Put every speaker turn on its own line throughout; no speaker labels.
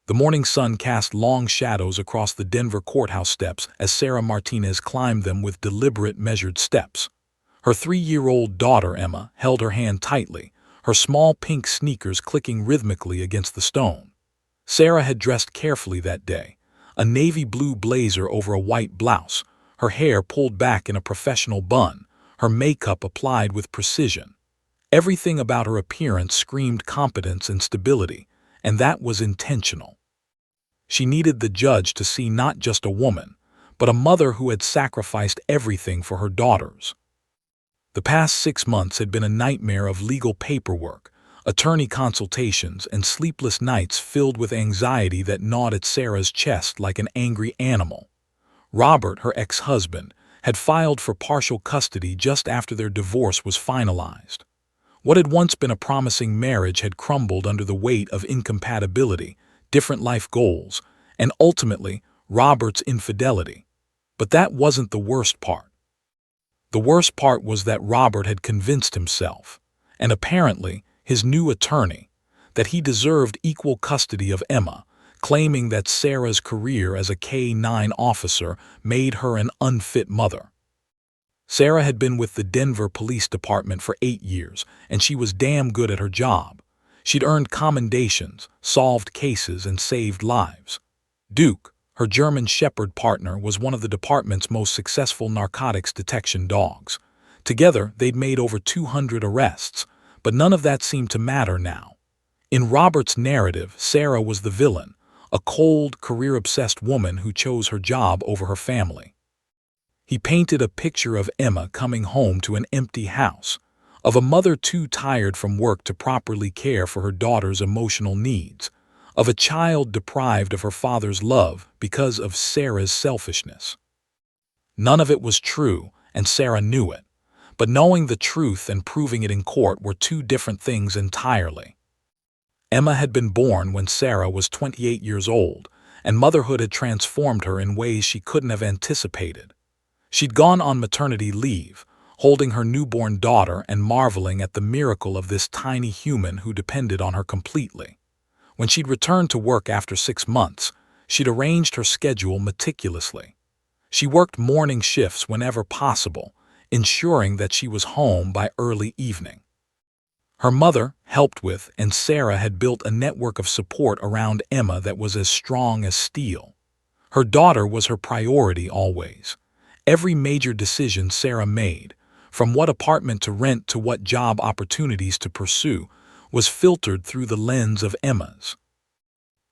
The morning sun cast long shadows across the Denver courthouse steps as Sarah Martinez climbed them with deliberate, measured steps. Her 3-year-old daughter, Emma, held her hand tightly, her small pink sneakers clicking rhythmically against the stone. Sarah had dressed carefully that day, a navy blue blazer over a white blouse, her hair pulled back in a professional bun, her makeup applied with precision. Everything about her appearance screamed competence and stability, and that was intentional. She needed the judge to see not just a woman, but a mother who had sacrificed everything for her daughters. The past 6 months had been a nightmare of legal paperwork, attorney consultations, and sleepless nights filled with anxiety that gnawed at Sarah's chest like an angry animal. Robert, her ex-husband, had filed for partial custody just after their divorce was finalized. What had once been a promising marriage had crumbled under the weight of incompatibility, different life goals, and ultimately, Robert's infidelity. But that wasn't the worst part. The worst part was that Robert had convinced himself, and apparently his new attorney, that he deserved equal custody of Emma, claiming that Sarah's career as a K-9 officer made her an unfit mother. Sarah had been with the Denver Police Department for 8 years, and she was damn good at her job. She'd earned commendations, solved cases, and saved lives. Duke, her German Shepherd partner, was one of the department's most successful narcotics detection dogs. Together, they'd made over 200 arrests, but none of that seemed to matter now. In Robert's narrative, Sarah was the villain, a cold, career-obsessed woman who chose her job over her family. He painted a picture of Emma coming home to an empty house, of a mother too tired from work to properly care for her daughter's emotional needs, of a child deprived of her father's love because of Sarah's selfishness. None of it was true, and Sarah knew it, but knowing the truth and proving it in court were two different things entirely. Emma had been born when Sarah was 28 years old, and motherhood had transformed her in ways she couldn't have anticipated. She'd gone on maternity leave, holding her newborn daughter and marveling at the miracle of this tiny human who depended on her completely. When she'd returned to work after 6 months, she'd arranged her schedule meticulously. She worked morning shifts whenever possible, ensuring that she was home by early evening. Her mother helped with, and Sarah had built a network of support around Emma that was as strong as steel. Her daughter was her priority always. Every major decision Sarah made, from what apartment to rent to what job opportunities to pursue, was filtered through the lens of Emma's.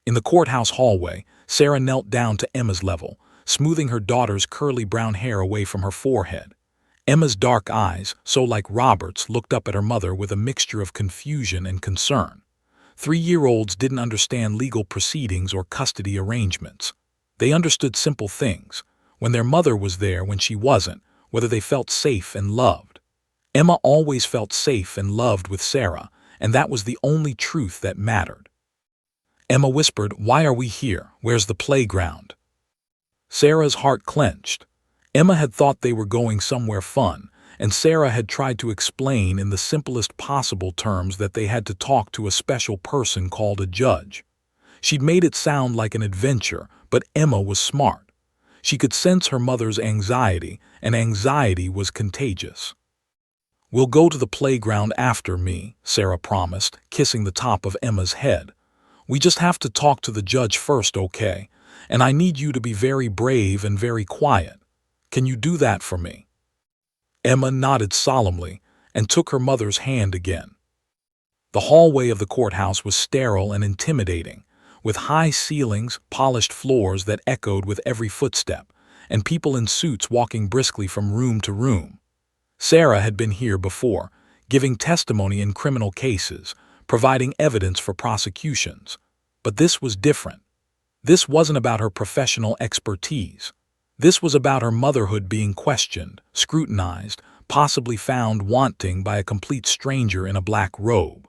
In the courthouse hallway, Sarah knelt down to Emma's level, smoothing her daughter's curly brown hair away from her forehead. Emma's dark eyes, so like Robert's, looked up at her mother with a mixture of confusion and concern. 3-year-olds didn't understand legal proceedings or custody arrangements. They understood simple things: when their mother was there when she wasn't, whether they felt safe and loved. Emma always felt safe and loved with Sarah, and that was the only truth that mattered. Emma whispered, "Why are we here? Where's the playground?" Sarah's heart clenched. Emma had thought they were going somewhere fun, and Sarah had tried to explain in the simplest possible terms that they had to talk to a special person called a judge. She'd made it sound like an adventure, but Emma was smart. She could sense her mother's anxiety, and anxiety was contagious. "We'll go to the playground after me," Sarah promised, kissing the top of Emma's head. "We just have to talk to the judge first, okay? And I need you to be very brave and very quiet. Can you do that for me?" Emma nodded solemnly and took her mother's hand again. The hallway of the courthouse was sterile and intimidating, with high ceilings, polished floors that echoed with every footstep, and people in suits walking briskly from room to room. Sarah had been here before, giving testimony in criminal cases, providing evidence for prosecutions. But this was different. This wasn't about her professional expertise. This was about her motherhood being questioned, scrutinized, possibly found wanting by a complete stranger in a black robe.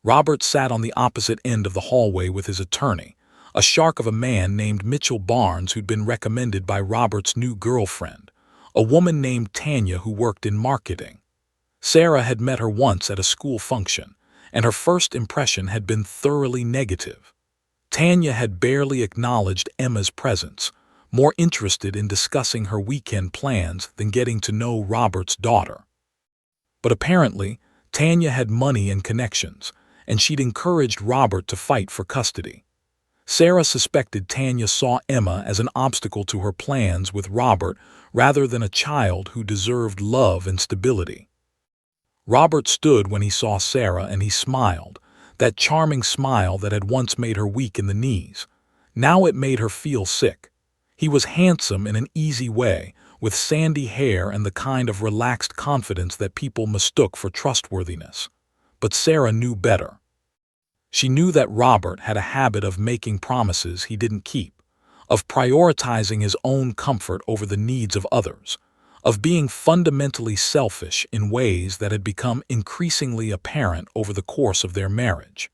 Robert sat on the opposite end of the hallway with his attorney, a shark of a man named Mitchell Barnes who'd been recommended by Robert's new girlfriend, a woman named Tanya who worked in marketing. Sarah had met her once at a school function, and her first impression had been thoroughly negative. Tanya had barely acknowledged Emma's presence, more interested in discussing her weekend plans than getting to know Robert's daughter. But apparently, Tanya had money and connections, and she'd encouraged Robert to fight for custody. Sarah suspected Tanya saw Emma as an obstacle to her plans with Robert rather than a child who deserved love and stability. Robert stood when he saw Sarah and he smiled, that charming smile that had once made her weak in the knees. Now it made her feel sick. He was handsome in an easy way, with sandy hair and the kind of relaxed confidence that people mistook for trustworthiness. But Sarah knew better. She knew that Robert had a habit of making promises he didn't keep, of prioritizing his own comfort over the needs of others, of being fundamentally selfish in ways that had become increasingly apparent over the course of their marriage.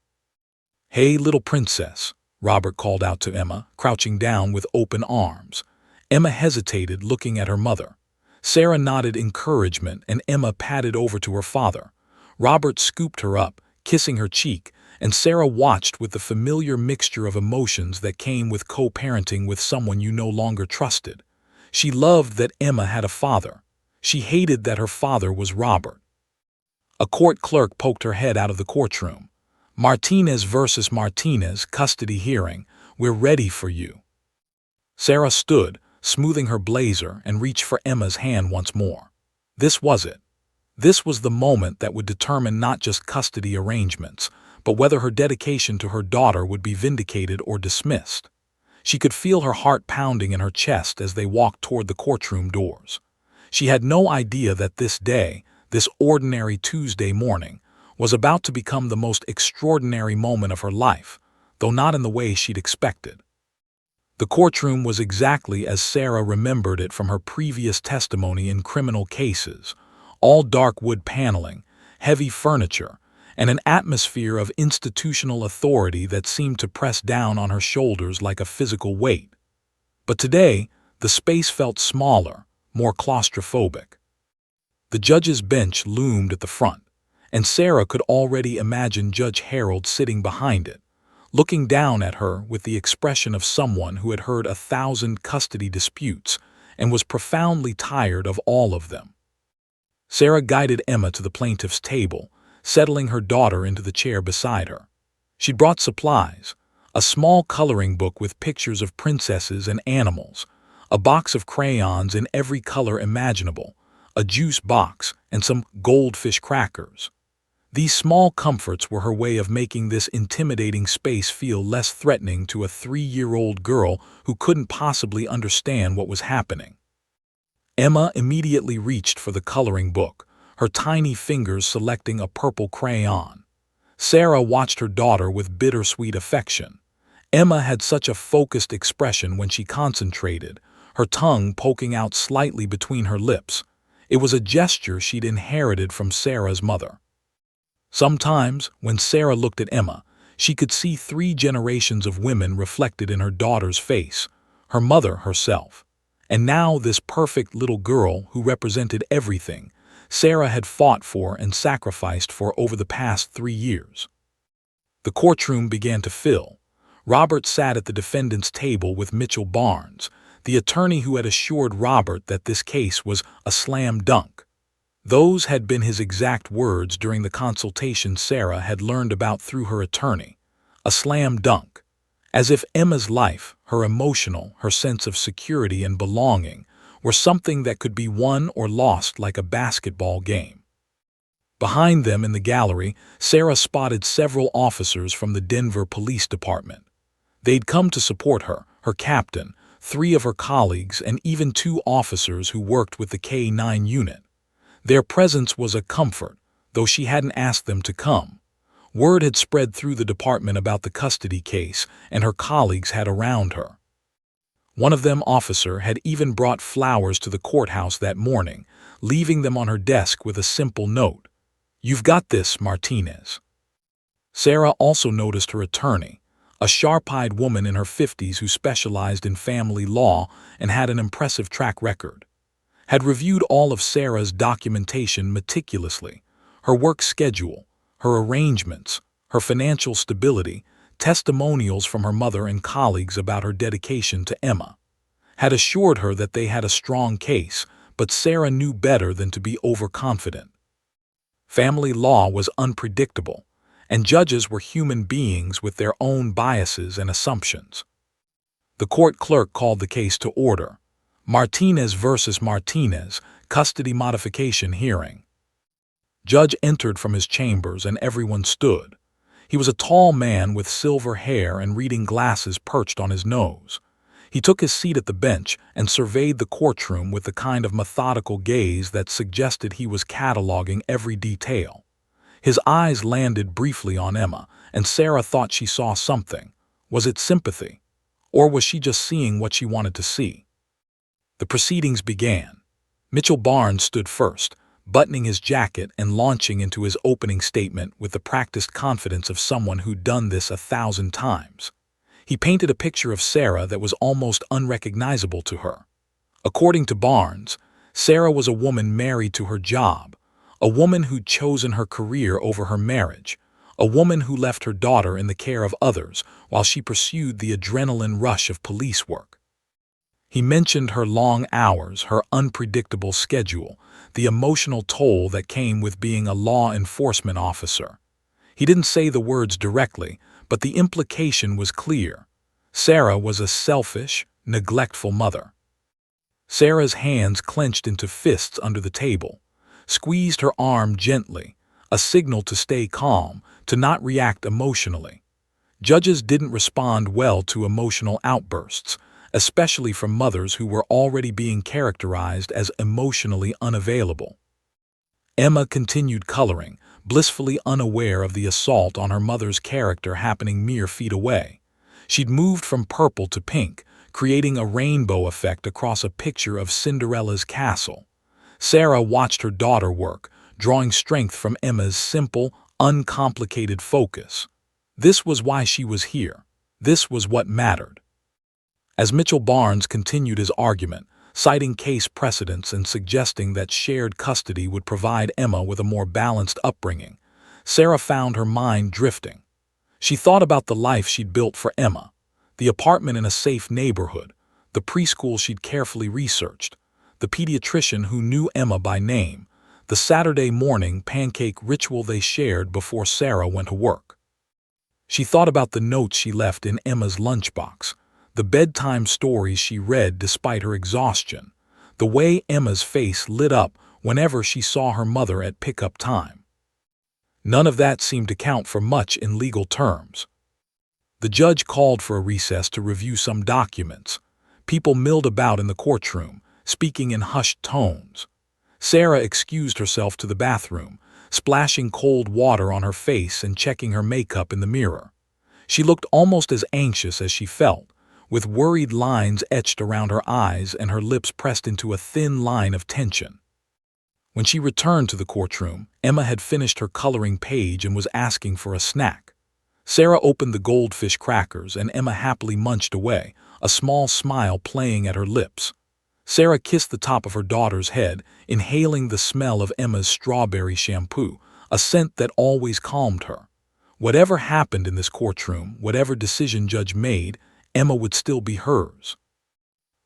"Hey, little princess," Robert called out to Emma, crouching down with open arms. Emma hesitated, looking at her mother. Sarah nodded encouragement and Emma padded over to her father. Robert scooped her up, kissing her cheek, and Sarah watched with the familiar mixture of emotions that came with co-parenting with someone you no longer trusted. She loved that Emma had a father. She hated that her father was Robert. A court clerk poked her head out of the courtroom. "Martinez versus Martinez, custody hearing. We're ready for you." Sarah stood, smoothing her blazer, and reached for Emma's hand once more. This was it. This was the moment that would determine not just custody arrangements, but whether her dedication to her daughter would be vindicated or dismissed. She could feel her heart pounding in her chest as they walked toward the courtroom doors. She had no idea that this day, this ordinary Tuesday morning, was about to become the most extraordinary moment of her life, though not in the way she'd expected. The courtroom was exactly as Sarah remembered it from her previous testimony in criminal cases, all dark wood paneling, heavy furniture, and an atmosphere of institutional authority that seemed to press down on her shoulders like a physical weight. But today, the space felt smaller, more claustrophobic. The judge's bench loomed at the front, and Sarah could already imagine Judge Harold sitting behind it, looking down at her with the expression of someone who had heard 1,000 custody disputes and was profoundly tired of all of them. Sarah guided Emma to the plaintiff's table, settling her daughter into the chair beside her. She'd brought supplies, a small coloring book with pictures of princesses and animals, a box of crayons in every color imaginable, a juice box, and some goldfish crackers. These small comforts were her way of making this intimidating space feel less threatening to a 3-year-old girl who couldn't possibly understand what was happening. Emma immediately reached for the coloring book, her tiny fingers selecting a purple crayon. Sarah watched her daughter with bittersweet affection. Emma had such a focused expression when she concentrated, her tongue poking out slightly between her lips. It was a gesture she'd inherited from Sarah's mother. Sometimes, when Sarah looked at Emma, she could see 3 generations of women reflected in her daughter's face, her mother herself. And now this perfect little girl who represented everything Sarah had fought for and sacrificed for over the past 3 years. The courtroom began to fill. Robert sat at the defendant's table with Mitchell Barnes, the attorney who had assured Robert that this case was a slam dunk. Those had been his exact words during the consultation Sarah had learned about through her attorney. A slam dunk. As if Emma's life, her emotional, her sense of security and belonging, were something that could be won or lost like a basketball game. Behind them in the gallery, Sarah spotted several officers from the Denver Police Department. They'd come to support her, her captain, 3 of her colleagues, and even 2 officers who worked with the K-9 unit. Their presence was a comfort, though she hadn't asked them to come. Word had spread through the department about the custody case, and her colleagues had around her. One of them officer had even brought flowers to the courthouse that morning, leaving them on her desk with a simple note. "You've got this, Martinez." Sarah also noticed her attorney, a sharp-eyed woman in her 50s who specialized in family law and had an impressive track record. Had reviewed all of Sarah's documentation meticulously, her work schedule, her arrangements, her financial stability, testimonials from her mother and colleagues about her dedication to Emma had assured her that they had a strong case, but Sarah knew better than to be overconfident. Family law was unpredictable, and judges were human beings with their own biases and assumptions. The court clerk called the case to order. Martinez versus Martinez, custody modification hearing. Judge entered from his chambers and everyone stood. He was a tall man with silver hair and reading glasses perched on his nose. He took his seat at the bench and surveyed the courtroom with the kind of methodical gaze that suggested he was cataloging every detail. His eyes landed briefly on Emma, and Sarah thought she saw something. Was it sympathy? Or was she just seeing what she wanted to see? The proceedings began. Mitchell Barnes stood first, buttoning his jacket and launching into his opening statement with the practiced confidence of someone who'd done this 1,000 times. He painted a picture of Sarah that was almost unrecognizable to her. According to Barnes, Sarah was a woman married to her job, a woman who'd chosen her career over her marriage, a woman who left her daughter in the care of others while she pursued the adrenaline rush of police work. He mentioned her long hours, her unpredictable schedule, the emotional toll that came with being a law enforcement officer. He didn't say the words directly, but the implication was clear. Sarah was a selfish, neglectful mother. Sarah's hands clenched into fists under the table, squeezed her arm gently, a signal to stay calm, to not react emotionally. Judges didn't respond well to emotional outbursts, especially from mothers who were already being characterized as emotionally unavailable. Emma continued coloring, blissfully unaware of the assault on her mother's character happening mere feet away. She'd moved from purple to pink, creating a rainbow effect across a picture of Cinderella's castle. Sarah watched her daughter work, drawing strength from Emma's simple, uncomplicated focus. This was why she was here. This was what mattered. As Mitchell Barnes continued his argument, citing case precedents and suggesting that shared custody would provide Emma with a more balanced upbringing, Sarah found her mind drifting. She thought about the life she'd built for Emma, the apartment in a safe neighborhood, the preschool she'd carefully researched, the pediatrician who knew Emma by name, the Saturday morning pancake ritual they shared before Sarah went to work. She thought about the notes she left in Emma's lunchbox, the bedtime stories she read despite her exhaustion, the way Emma's face lit up whenever she saw her mother at pickup time. None of that seemed to count for much in legal terms. The judge called for a recess to review some documents. People milled about in the courtroom, speaking in hushed tones. Sarah excused herself to the bathroom, splashing cold water on her face and checking her makeup in the mirror. She looked almost as anxious as she felt, with worried lines etched around her eyes and her lips pressed into a thin line of tension. When she returned to the courtroom, Emma had finished her coloring page and was asking for a snack. Sarah opened the goldfish crackers and Emma happily munched away, a small smile playing at her lips. Sarah kissed the top of her daughter's head, inhaling the smell of Emma's strawberry shampoo, a scent that always calmed her. Whatever happened in this courtroom, whatever decision Judge made, Emma would still be hers.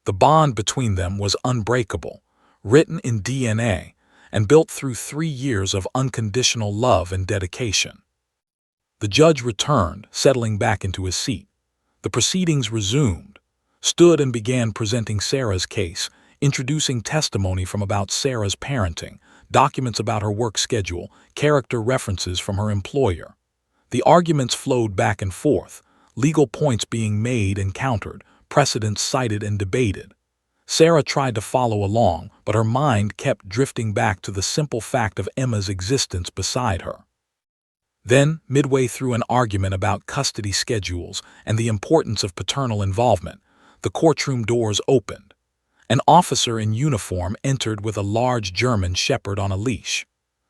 The bond between them was unbreakable, written in DNA, and built through 3 years of unconditional love and dedication. The judge returned, settling back into his seat. The proceedings resumed, stood and began presenting Sarah's case, introducing testimony from about Sarah's parenting, documents about her work schedule, character references from her employer. The arguments flowed back and forth, legal points being made and countered, precedents cited and debated. Sarah tried to follow along, but her mind kept drifting back to the simple fact of Emma's existence beside her. Then, midway through an argument about custody schedules and the importance of paternal involvement, the courtroom doors opened. An officer in uniform entered with a large German shepherd on a leash.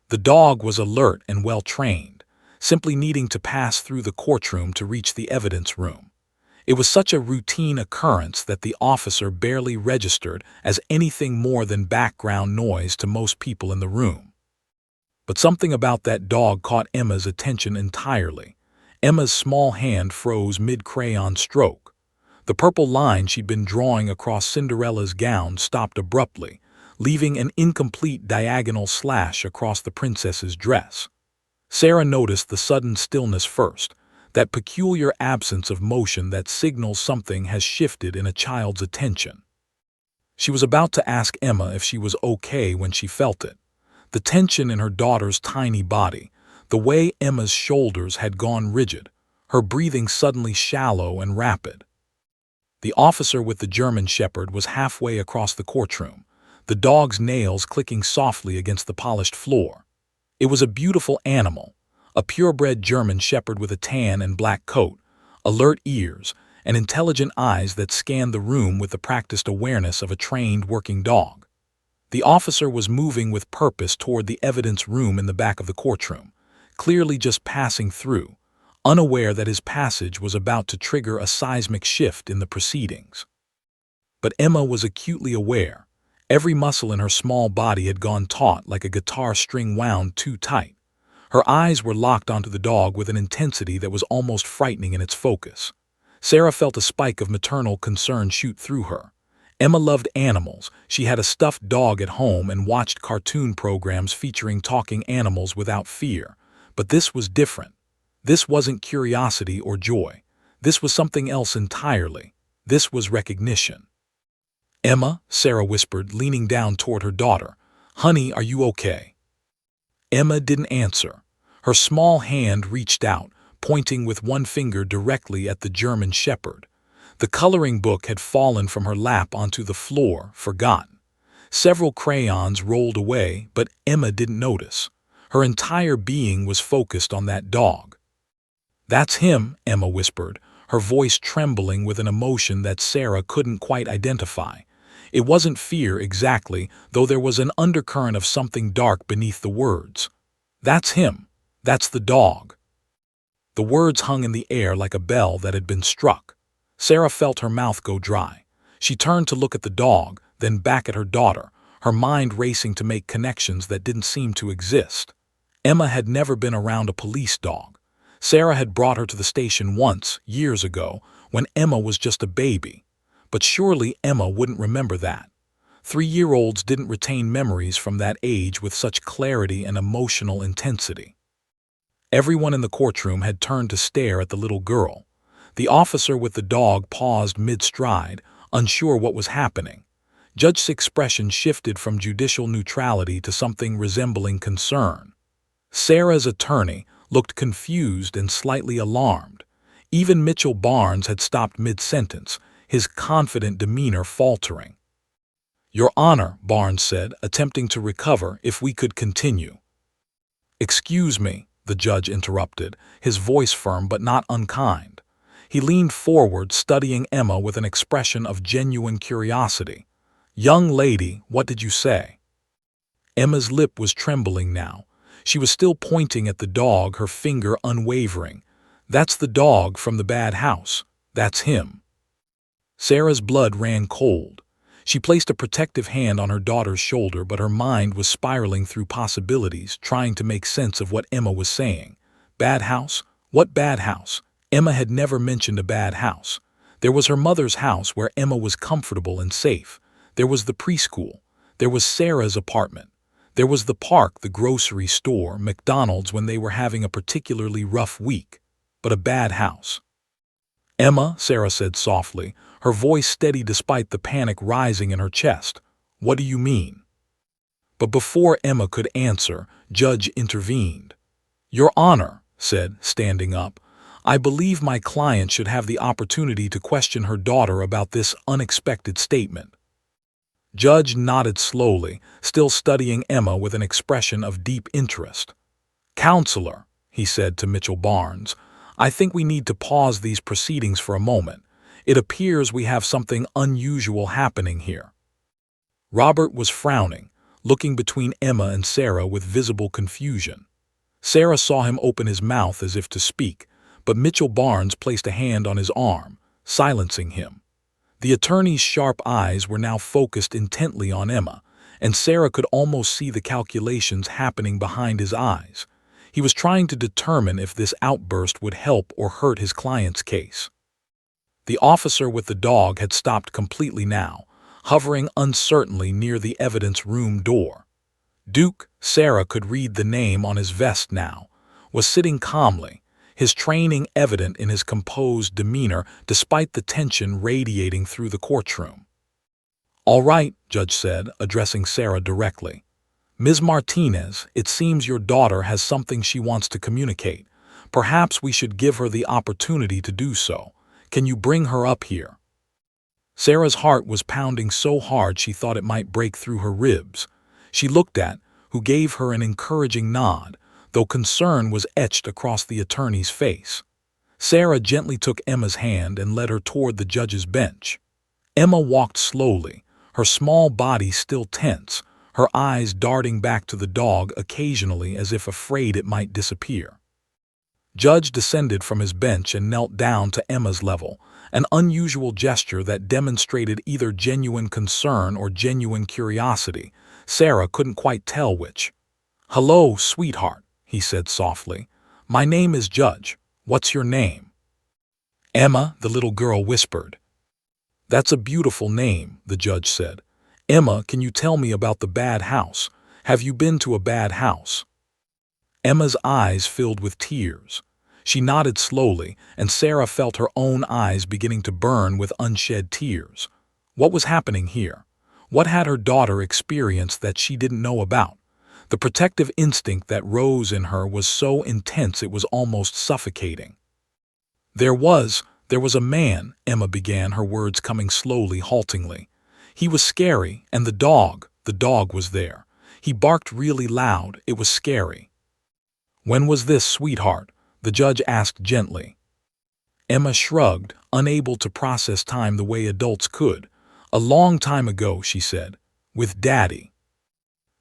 The dog was alert and well-trained, simply needing to pass through the courtroom to reach the evidence room. It was such a routine occurrence that the officer barely registered as anything more than background noise to most people in the room. But something about that dog caught Emma's attention entirely. Emma's small hand froze mid-crayon stroke. The purple line she'd been drawing across Cinderella's gown stopped abruptly, leaving an incomplete diagonal slash across the princess's dress. Sarah noticed the sudden stillness first, that peculiar absence of motion that signals something has shifted in a child's attention. She was about to ask Emma if she was okay when she felt it. The tension in her daughter's tiny body, the way Emma's shoulders had gone rigid, her breathing suddenly shallow and rapid. The officer with the German Shepherd was halfway across the courtroom, the dog's nails clicking softly against the polished floor. It was a beautiful animal, a purebred German Shepherd with a tan and black coat, alert ears, and intelligent eyes that scanned the room with the practiced awareness of a trained working dog. The officer was moving with purpose toward the evidence room in the back of the courtroom, clearly just passing through, unaware that his passage was about to trigger a seismic shift in the proceedings. But Emma was acutely aware. Every muscle in her small body had gone taut like a guitar string wound too tight. Her eyes were locked onto the dog with an intensity that was almost frightening in its focus. Sarah felt a spike of maternal concern shoot through her. Emma loved animals. She had a stuffed dog at home and watched cartoon programs featuring talking animals without fear. But this was different. This wasn't curiosity or joy. This was something else entirely. This was recognition. "Emma," Sarah whispered, leaning down toward her daughter. "Honey, are you okay?" Emma didn't answer. Her small hand reached out, pointing with one finger directly at the German Shepherd. The coloring book had fallen from her lap onto the floor, forgotten. Several crayons rolled away, but Emma didn't notice. Her entire being was focused on that dog. "That's him," Emma whispered, her voice trembling with an emotion that Sarah couldn't quite identify. It wasn't fear exactly, though there was an undercurrent of something dark beneath the words. "That's him. That's the dog." The words hung in the air like a bell that had been struck. Sarah felt her mouth go dry. She turned to look at the dog, then back at her daughter, her mind racing to make connections that didn't seem to exist. Emma had never been around a police dog. Sarah had brought her to the station once, years ago, when Emma was just a baby. But surely Emma wouldn't remember that. 3-year-olds didn't retain memories from that age with such clarity and emotional intensity. Everyone in the courtroom had turned to stare at the little girl. The officer with the dog paused mid-stride, unsure what was happening. Judge's expression shifted from judicial neutrality to something resembling concern. Sarah's attorney looked confused and slightly alarmed. Even Mitchell Barnes had stopped mid-sentence, his confident demeanor faltering. "Your Honor," Barnes said, attempting to recover, "if we could continue." "Excuse me," the judge interrupted, his voice firm but not unkind. He leaned forward, studying Emma with an expression of genuine curiosity. "Young lady, what did you say?" Emma's lip was trembling now. She was still pointing at the dog, her finger unwavering. "That's the dog from the bad house. That's him." Sarah's blood ran cold. She placed a protective hand on her daughter's shoulder, but her mind was spiraling through possibilities, trying to make sense of what Emma was saying. Bad house? What bad house? Emma had never mentioned a bad house. There was her mother's house where Emma was comfortable and safe. There was the preschool. There was Sarah's apartment. There was the park, the grocery store, McDonald's when they were having a particularly rough week. But a bad house. "Emma," Sarah said softly, her voice steady despite the panic rising in her chest. "What do you mean?" But before Emma could answer, Judge intervened. "Your Honor," said, standing up, "I believe my client should have the opportunity to question her daughter about this unexpected statement." Judge nodded slowly, still studying Emma with an expression of deep interest. "Counselor," he said to Mitchell Barnes, "I think we need to pause these proceedings for a moment. It appears we have something unusual happening here." Robert was frowning, looking between Emma and Sarah with visible confusion. Sarah saw him open his mouth as if to speak, but Mitchell Barnes placed a hand on his arm, silencing him. The attorney's sharp eyes were now focused intently on Emma, and Sarah could almost see the calculations happening behind his eyes. He was trying to determine if this outburst would help or hurt his client's case. The officer with the dog had stopped completely now, hovering uncertainly near the evidence room door. Duke, Sarah could read the name on his vest now, was sitting calmly, his training evident in his composed demeanor despite the tension radiating through the courtroom. "All right," Judge said, addressing Sarah directly. "Ms. Martinez, it seems your daughter has something she wants to communicate. Perhaps we should give her the opportunity to do so. Can you bring her up here?" Sarah's heart was pounding so hard she thought it might break through her ribs. She looked at, who gave her an encouraging nod, though concern was etched across the attorney's face. Sarah gently took Emma's hand and led her toward the judge's bench. Emma walked slowly, her small body still tense, her eyes darting back to the dog occasionally as if afraid it might disappear. Judge descended from his bench and knelt down to Emma's level, an unusual gesture that demonstrated either genuine concern or genuine curiosity. Sarah couldn't quite tell which. "Hello, sweetheart," he said softly. "My name is Judge. What's your name?" "Emma," the little girl whispered. "That's a beautiful name," the judge said. "Emma, can you tell me about the bad house? Have you been to a bad house?" Emma's eyes filled with tears. She nodded slowly, and Sarah felt her own eyes beginning to burn with unshed tears. What was happening here? What had her daughter experienced that she didn't know about? The protective instinct that rose in her was so intense it was almost suffocating. There was a man," Emma began, her words coming slowly, haltingly. "He was scary, and the dog was there. He barked really loud. It was scary." "When was this, sweetheart?" the judge asked gently. Emma shrugged, unable to process time the way adults could. "A long time ago," she said, "with Daddy."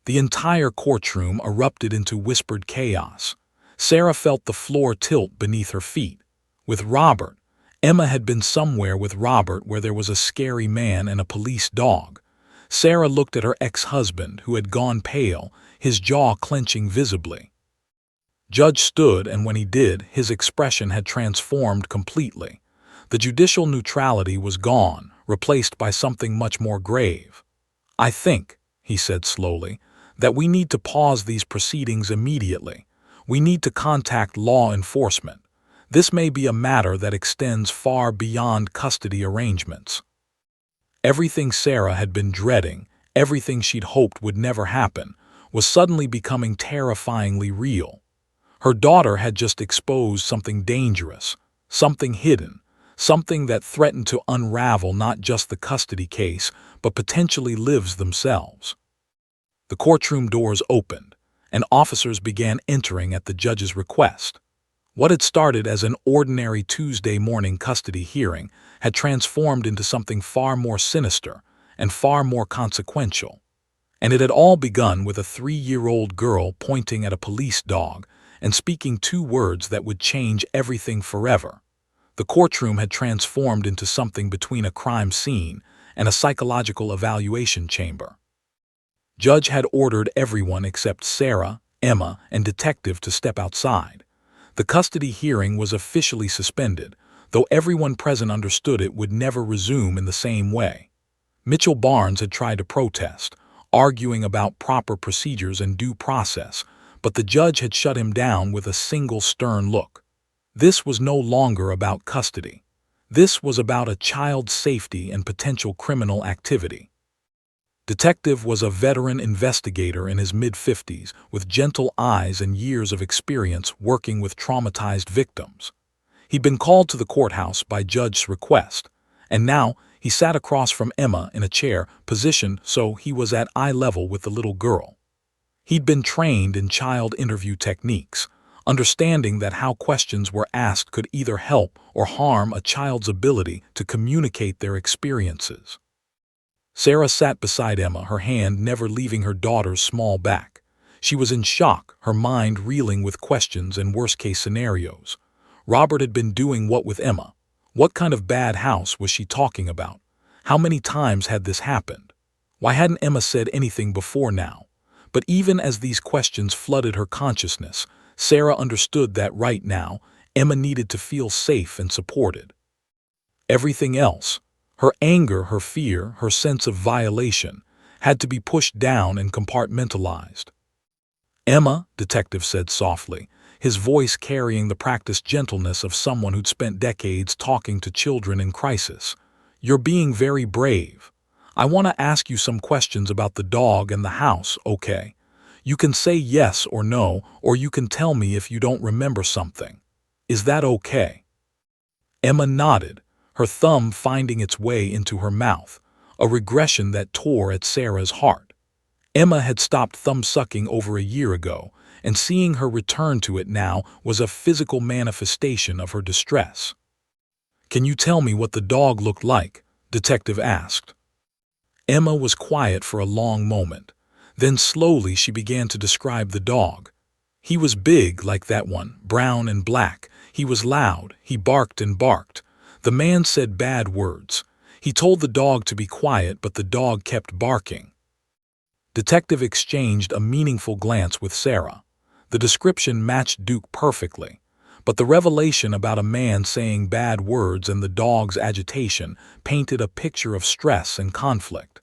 The entire courtroom erupted into whispered chaos. Sarah felt the floor tilt beneath her feet. With Robert. Emma had been somewhere with Robert where there was a scary man and a police dog. Sarah looked at her ex-husband, who had gone pale, his jaw clenching visibly. Judge stood, and when he did, his expression had transformed completely. The judicial neutrality was gone, replaced by something much more grave. "I think," he said slowly, "that we need to pause these proceedings immediately. We need to contact law enforcement. This may be a matter that extends far beyond custody arrangements." Everything Sarah had been dreading, everything she'd hoped would never happen, was suddenly becoming terrifyingly real. Her daughter had just exposed something dangerous, something hidden, something that threatened to unravel not just the custody case, but potentially lives themselves. The courtroom doors opened, and officers began entering at the judge's request. What had started as an ordinary Tuesday morning custody hearing had transformed into something far more sinister and far more consequential. And it had all begun with a 3-year-old girl pointing at a police dog and speaking 2 words that would change everything forever. The courtroom had transformed into something between a crime scene and a psychological evaluation chamber. Judge had ordered everyone except Sarah, Emma, and Detective to step outside. The custody hearing was officially suspended, though everyone present understood it would never resume in the same way. Mitchell Barnes had tried to protest, arguing about proper procedures and due process, but the judge had shut him down with a single stern look. This was no longer about custody. This was about a child's safety and potential criminal activity. Detective was a veteran investigator in his mid-50s with gentle eyes and years of experience working with traumatized victims. He'd been called to the courthouse by Judge's request, and now he sat across from Emma in a chair positioned so he was at eye level with the little girl. He'd been trained in child interview techniques, understanding that how questions were asked could either help or harm a child's ability to communicate their experiences. Sarah sat beside Emma, her hand never leaving her daughter's small back. She was in shock, her mind reeling with questions and worst-case scenarios. Robert had been doing what with Emma? What kind of bad house was she talking about? How many times had this happened? Why hadn't Emma said anything before now? But even as these questions flooded her consciousness, Sarah understood that right now, Emma needed to feel safe and supported. Everything else, her anger, her fear, her sense of violation, had to be pushed down and compartmentalized. "Emma," detective said softly, his voice carrying the practiced gentleness of someone who'd spent decades talking to children in crisis, "you're being very brave. I want to ask you some questions about the dog and the house, okay? You can say yes or no, or you can tell me if you don't remember something. Is that okay?" Emma nodded, her thumb finding its way into her mouth, a regression that tore at Sarah's heart. Emma had stopped thumb-sucking over a year ago, and seeing her return to it now was a physical manifestation of her distress. "Can you tell me what the dog looked like?" detective asked. Emma was quiet for a long moment. Then slowly she began to describe the dog. "He was big like that one, brown and black. He was loud. He barked and barked. The man said bad words. He told the dog to be quiet, but the dog kept barking." Detective exchanged a meaningful glance with Sarah. The description matched Duke perfectly, but the revelation about a man saying bad words and the dog's agitation painted a picture of stress and conflict.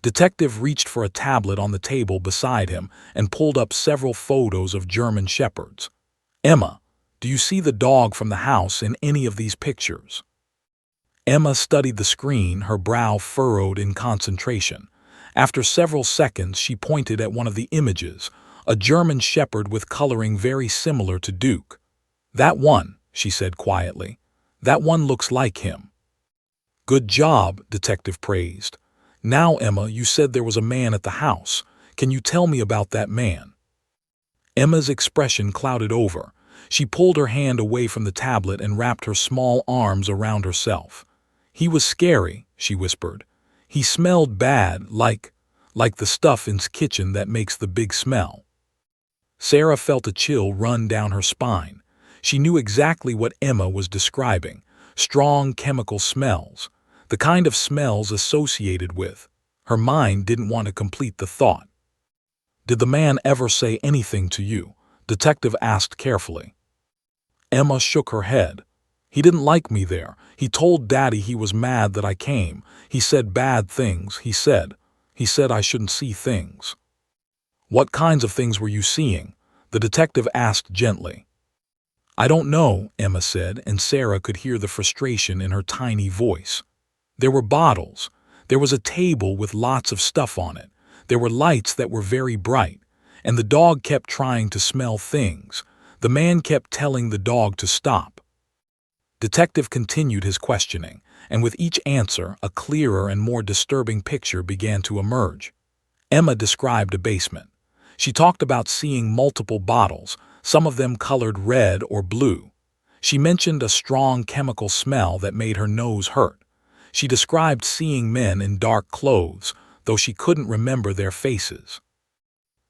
Detective reached for a tablet on the table beside him and pulled up several photos of German shepherds. "Emma, do you see the dog from the house in any of these pictures?" Emma studied the screen, her brow furrowed in concentration. After several seconds, she pointed at one of the images, a German shepherd with coloring very similar to Duke. "That one," she said quietly. "That one looks like him." "Good job," detective praised. "Now, Emma, you said there was a man at the house. Can you tell me about that man?" Emma's expression clouded over. She pulled her hand away from the tablet and wrapped her small arms around herself. "He was scary," she whispered. "He smelled bad, like the stuff in his kitchen that makes the big smell." Sarah felt a chill run down her spine. She knew exactly what Emma was describing: strong chemical smells, the kind of smells associated with. Her mind didn't want to complete the thought. "Did the man ever say anything to you?" detective asked carefully. Emma shook her head. "He didn't like me there. He told Daddy he was mad that I came. He said bad things, he said. He said I shouldn't see things." "What kinds of things were you seeing?" the detective asked gently. "I don't know," Emma said, and Sarah could hear the frustration in her tiny voice. "There were bottles. There was a table with lots of stuff on it. There were lights that were very bright. And the dog kept trying to smell things. The man kept telling the dog to stop." Detective continued his questioning, and with each answer, a clearer and more disturbing picture began to emerge. Emma described a basement. She talked about seeing multiple bottles, some of them colored red or blue. She mentioned a strong chemical smell that made her nose hurt. She described seeing men in dark clothes, though she couldn't remember their faces.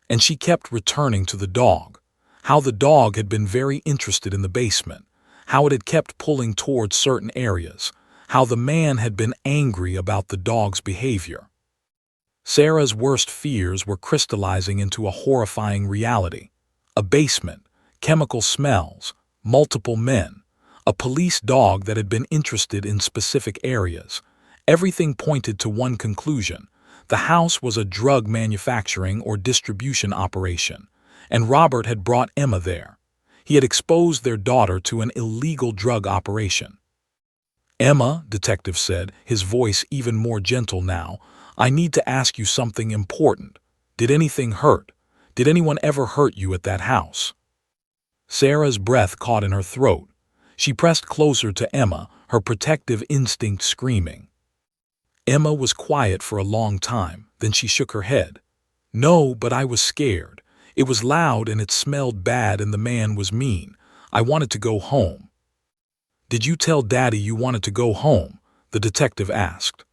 And she kept returning to the dog. How the dog had been very interested in the basement. How it had kept pulling towards certain areas. How the man had been angry about the dog's behavior. Sarah's worst fears were crystallizing into a horrifying reality. A basement, chemical smells, multiple men, a police dog that had been interested in specific areas. Everything pointed to one conclusion: the house was a drug manufacturing or distribution operation, and Robert had brought Emma there. He had exposed their daughter to an illegal drug operation. "Emma," detective said, his voice even more gentle now, "I need to ask you something important. Did anything hurt? Did anyone ever hurt you at that house?" Sarah's breath caught in her throat. She pressed closer to Emma, her protective instinct screaming. Emma was quiet for a long time, then she shook her head. "No, but I was scared. It was loud and it smelled bad and the man was mean. I wanted to go home." "Did you tell Daddy you wanted to go home?" the detective asked.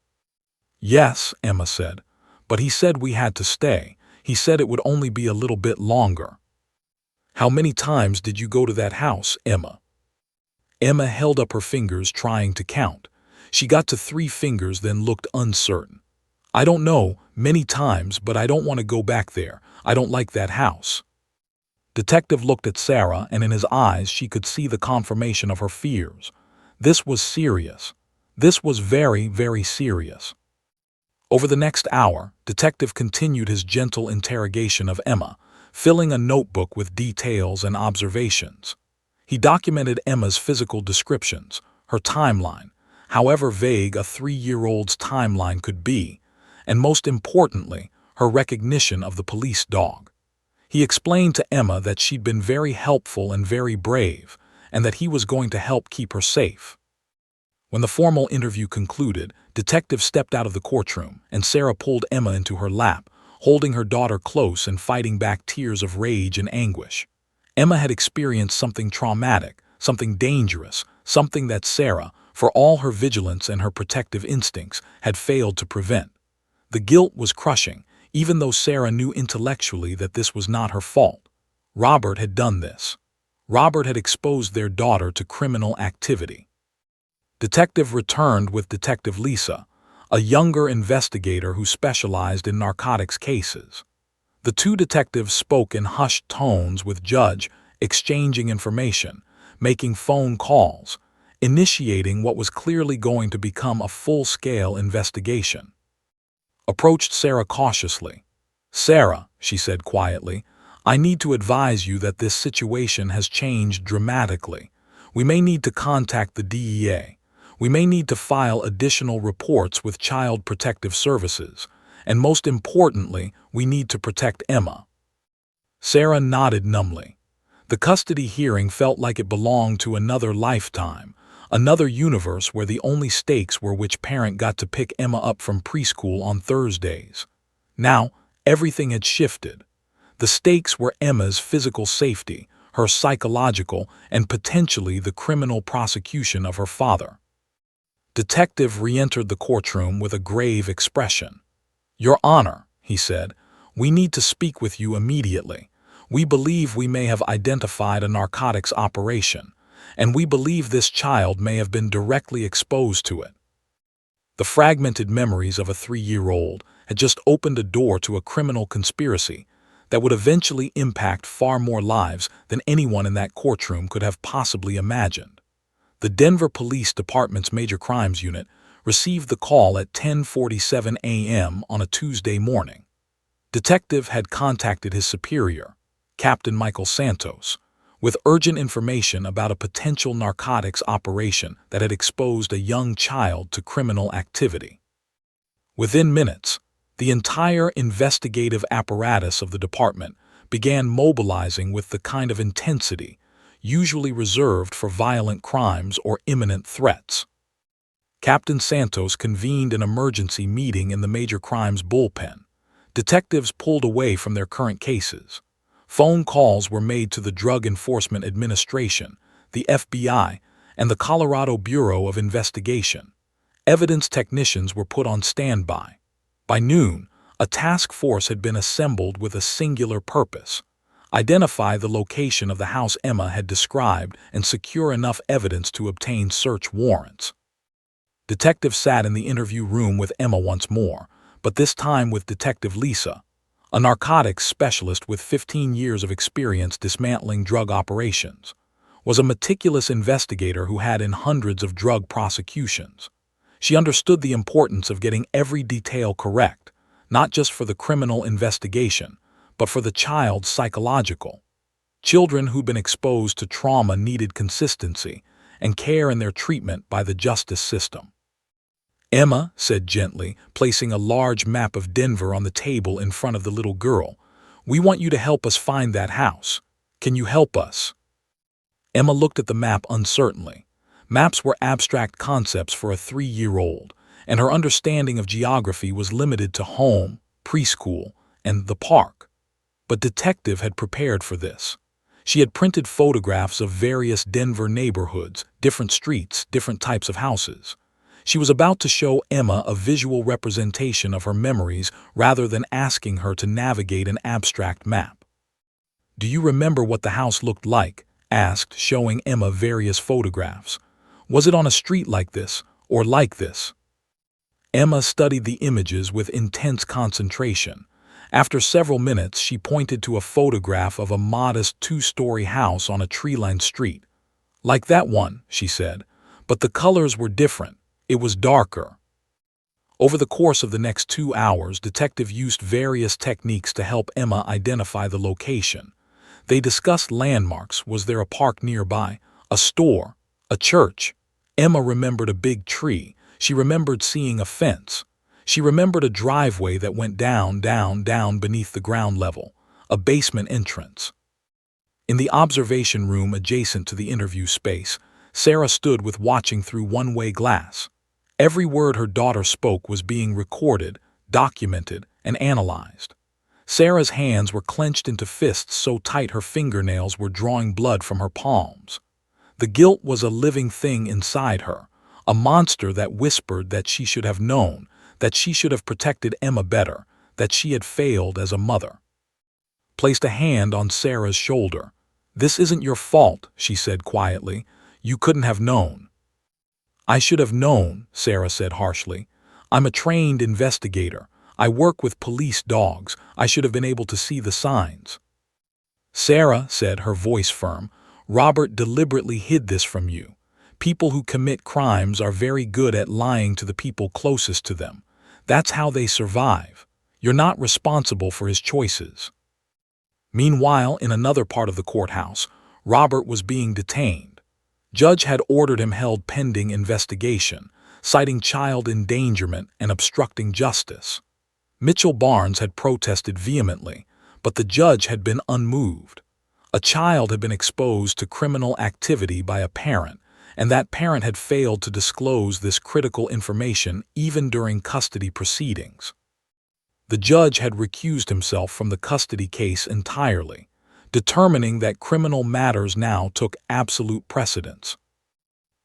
"Yes," Emma said, "but he said we had to stay. He said it would only be a little bit longer." "How many times did you go to that house, Emma?" Emma held up her fingers, trying to count. She got to 3 fingers, then looked uncertain. "I don't know, many times, but I don't want to go back there. I don't like that house." Detective looked at Sarah, and in his eyes she could see the confirmation of her fears. This was serious. This was very, very serious. Over the next hour, Detective continued his gentle interrogation of Emma, filling a notebook with details and observations. He documented Emma's physical descriptions, her timeline, however vague a 3-year-old's timeline could be, and most importantly, her recognition of the police dog. He explained to Emma that she'd been very helpful and very brave, and that he was going to help keep her safe. When the formal interview concluded, Detective stepped out of the courtroom, and Sarah pulled Emma into her lap, holding her daughter close and fighting back tears of rage and anguish. Emma had experienced something traumatic, something dangerous, something that Sarah, for all her vigilance and her protective instincts, had failed to prevent. The guilt was crushing, even though Sarah knew intellectually that this was not her fault. Robert had done this. Robert had exposed their daughter to criminal activity. Detective returned with Detective Lisa, a younger investigator who specialized in narcotics cases. The two detectives spoke in hushed tones with Judge, exchanging information, making phone calls, initiating what was clearly going to become a full-scale investigation. Approached Sarah cautiously. "Sarah," she said quietly, "I need to advise you that this situation has changed dramatically. We may need to contact the DEA. We may need to file additional reports with Child Protective Services, and most importantly, we need to protect Emma." Sarah nodded numbly. The custody hearing felt like it belonged to another lifetime, another universe where the only stakes were which parent got to pick Emma up from preschool on Thursdays. Now, everything had shifted. The stakes were Emma's physical safety, her psychological, and potentially the criminal prosecution of her father. Detective re-entered the courtroom with a grave expression. "Your Honor," he said, "we need to speak with you immediately. We believe we may have identified a narcotics operation, and we believe this child may have been directly exposed to it." The fragmented memories of a 3-year-old had just opened a door to a criminal conspiracy that would eventually impact far more lives than anyone in that courtroom could have possibly imagined. The Denver Police Department's Major Crimes Unit received the call at 10:47 a.m. on a Tuesday morning. Detective had contacted his superior, Captain Michael Santos, with urgent information about a potential narcotics operation that had exposed a young child to criminal activity. Within minutes, the entire investigative apparatus of the department began mobilizing with the kind of intensity usually reserved for violent crimes or imminent threats. Captain Santos convened an emergency meeting in the Major Crimes bullpen. Detectives pulled away from their current cases. Phone calls were made to the Drug Enforcement Administration, the FBI, and the Colorado Bureau of Investigation. Evidence technicians were put on standby. By noon, a task force had been assembled with a singular purpose: identify the location of the house Emma had described and secure enough evidence to obtain search warrants. Detective sat in the interview room with Emma once more, but this time with Detective Lisa, a narcotics specialist with 15 years of experience dismantling drug operations, was a meticulous investigator who had in hundreds of drug prosecutions. She understood the importance of getting every detail correct, not just for the criminal investigation, but for the child's psychological. Children who'd been exposed to trauma needed consistency and care in their treatment by the justice system. "Emma," said gently, placing a large map of Denver on the table in front of the little girl, "we want you to help us find that house. Can you help us?" Emma looked at the map uncertainly. Maps were abstract concepts for a 3-year-old, and her understanding of geography was limited to home, preschool, and the park. But Detective had prepared for this. She had printed photographs of various Denver neighborhoods, different streets, different types of houses. She was about to show Emma a visual representation of her memories rather than asking her to navigate an abstract map. "Do you remember what the house looked like?" asked, showing Emma various photographs. "Was it on a street like this, or like this?" Emma studied the images with intense concentration, After several minutes, she pointed to a photograph of a modest two-story house on a tree-lined street. "Like that one," she said, "but the colors were different. It was darker." Over the course of the next 2 hours, Detective used various techniques to help Emma identify the location. They discussed landmarks. Was there a park nearby? A store? A church? Emma remembered a big tree. She remembered seeing a fence. She remembered a driveway that went down beneath the ground level, a basement entrance. In the observation room adjacent to the interview space, Sarah stood with watching through one-way glass. Every word her daughter spoke was being recorded, documented, and analyzed. Sarah's hands were clenched into fists so tight her fingernails were drawing blood from her palms. The guilt was a living thing inside her, a monster that whispered that she should have known, that she should have protected Emma better, that she had failed as a mother. Placed a hand on Sarah's shoulder. "This isn't your fault," she said quietly. "You couldn't have known." "I should have known," Sarah said harshly. "I'm a trained investigator. I work with police dogs. I should have been able to see the signs." "Sarah," said, her voice firm, "Robert deliberately hid this from you. People who commit crimes are very good at lying to the people closest to them. That's how they survive. You're not responsible for his choices." Meanwhile, in another part of the courthouse, Robert was being detained. Judge had ordered him held pending investigation, citing child endangerment and obstructing justice. Mitchell Barnes had protested vehemently, but the judge had been unmoved. A child had been exposed to criminal activity by a parent, and that parent had failed to disclose this critical information even during custody proceedings. The judge had recused himself from the custody case entirely, determining that criminal matters now took absolute precedence.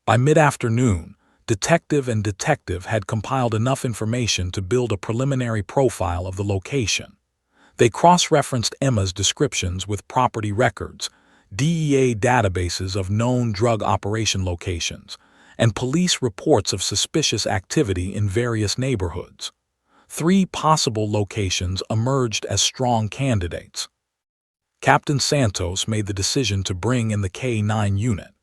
By mid-afternoon, detective had compiled enough information to build a preliminary profile of the location. They cross-referenced Emma's descriptions with property records, DEA databases of known drug operation locations, and police reports of suspicious activity in various neighborhoods. 3 possible locations emerged as strong candidates. Captain Santos made the decision to bring in the K-9 unit.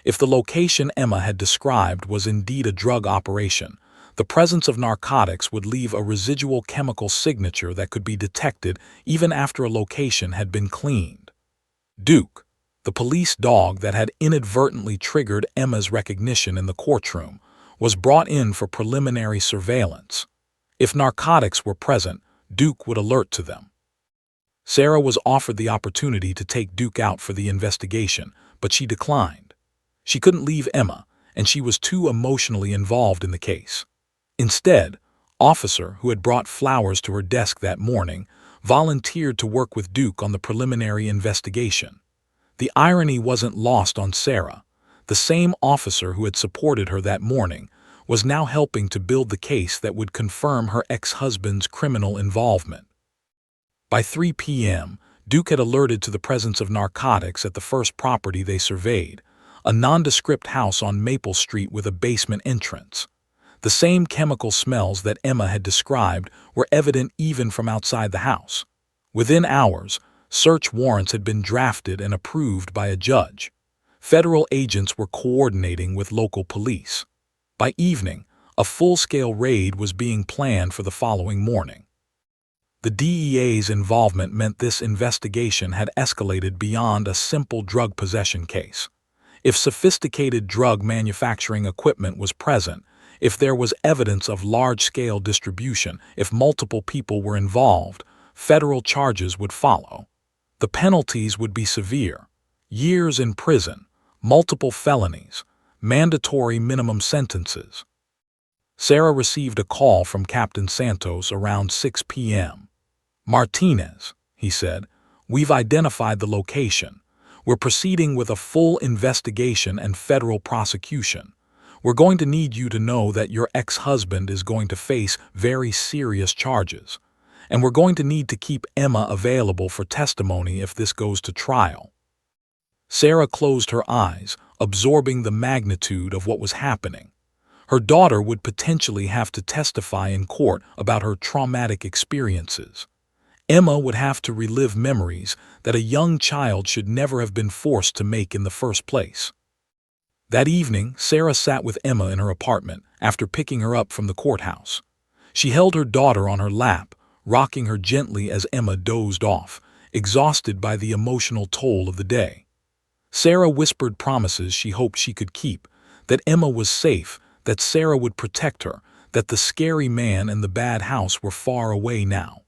If the location Emma had described was indeed a drug operation, the presence of narcotics would leave a residual chemical signature that could be detected even after a location had been cleaned. Duke, the police dog that had inadvertently triggered Emma's recognition in the courtroom, was brought in for preliminary surveillance. If narcotics were present, Duke would alert to them. Sarah was offered the opportunity to take Duke out for the investigation, but she declined. She couldn't leave Emma, and she was too emotionally involved in the case. Instead, Officer, who had brought flowers to her desk that morning, volunteered to work with Duke on the preliminary investigation. The irony wasn't lost on Sarah. The same officer who had supported her that morning was now helping to build the case that would confirm her ex-husband's criminal involvement. By 3 p.m., Duke had alerted to the presence of narcotics at the first property they surveyed, a nondescript house on Maple Street with a basement entrance. The same chemical smells that Emma had described were evident even from outside the house. Within hours, search warrants had been drafted and approved by a judge. Federal agents were coordinating with local police. By evening, a full-scale raid was being planned for the following morning. The DEA's involvement meant this investigation had escalated beyond a simple drug possession case. If sophisticated drug manufacturing equipment was present, if there was evidence of large-scale distribution, if multiple people were involved, federal charges would follow. The penalties would be severe: years in prison, multiple felonies, mandatory minimum sentences. Sarah received a call from Captain Santos around 6 p.m. "Martinez," he said, "we've identified the location. We're proceeding with a full investigation and federal prosecution. We're going to need you to know that your ex-husband is going to face very serious charges, and we're going to need to keep Emma available for testimony if this goes to trial." Sarah closed her eyes, absorbing the magnitude of what was happening. Her daughter would potentially have to testify in court about her traumatic experiences. Emma would have to relive memories that a young child should never have been forced to make in the first place. That evening, Sarah sat with Emma in her apartment after picking her up from the courthouse. She held her daughter on her lap, rocking her gently as Emma dozed off, exhausted by the emotional toll of the day. Sarah whispered promises she hoped she could keep, that Emma was safe, that Sarah would protect her, that the scary man and the bad house were far away now.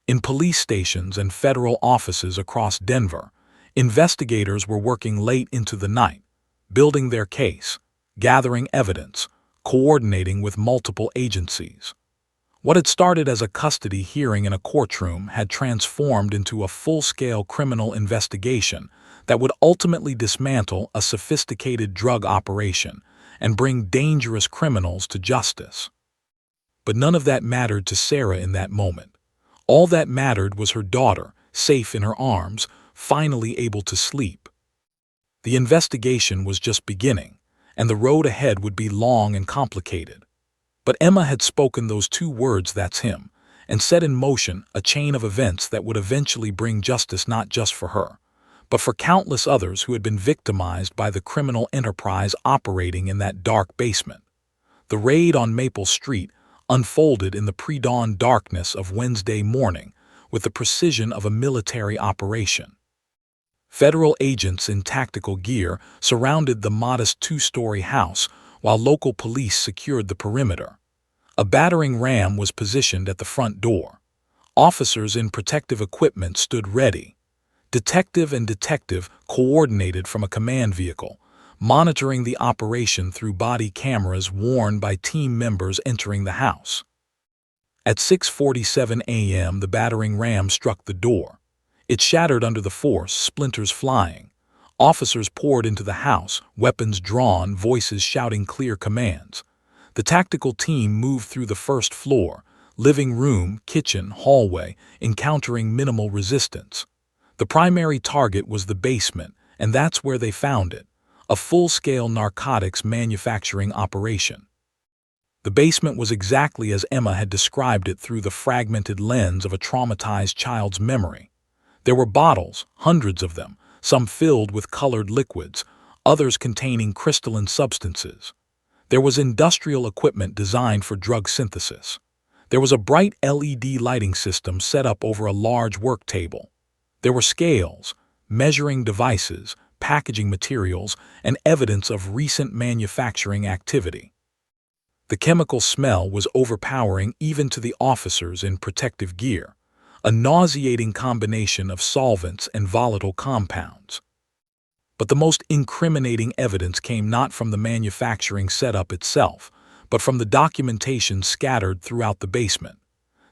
In police stations and federal offices across Denver, investigators were working late into the night, building their case, gathering evidence, coordinating with multiple agencies. What had started as a custody hearing in a courtroom had transformed into a full-scale criminal investigation that would ultimately dismantle a sophisticated drug operation and bring dangerous criminals to justice. But none of that mattered to Sarah in that moment. All that mattered was her daughter, safe in her arms, finally able to sleep. The investigation was just beginning, and the road ahead would be long and complicated. But Emma had spoken those two words, "That's him," and set in motion a chain of events that would eventually bring justice not just for her, but for countless others who had been victimized by the criminal enterprise operating in that dark basement. The raid on Maple Street unfolded in the pre-dawn darkness of Wednesday morning with the precision of a military operation. Federal agents in tactical gear surrounded the modest two-story house while local police secured the perimeter. A battering ram was positioned at the front door. Officers in protective equipment stood ready. Detective and detective coordinated from a command vehicle, monitoring the operation through body cameras worn by team members entering the house. At 6:47 a.m., the battering ram struck the door. It shattered under the force, splinters flying. Officers poured into the house, weapons drawn, voices shouting clear commands. The tactical team moved through the first floor, living room, kitchen, hallway, encountering minimal resistance. The primary target was the basement, and that's where they found it, a full-scale narcotics manufacturing operation. The basement was exactly as Emma had described it through the fragmented lens of a traumatized child's memory. There were bottles, hundreds of them, some filled with colored liquids, others containing crystalline substances. There was industrial equipment designed for drug synthesis. There was a bright LED lighting system set up over a large work table. There were scales, measuring devices, packaging materials, and evidence of recent manufacturing activity. The chemical smell was overpowering even to the officers in protective gear, a nauseating combination of solvents and volatile compounds. But the most incriminating evidence came not from the manufacturing setup itself, but from the documentation scattered throughout the basement.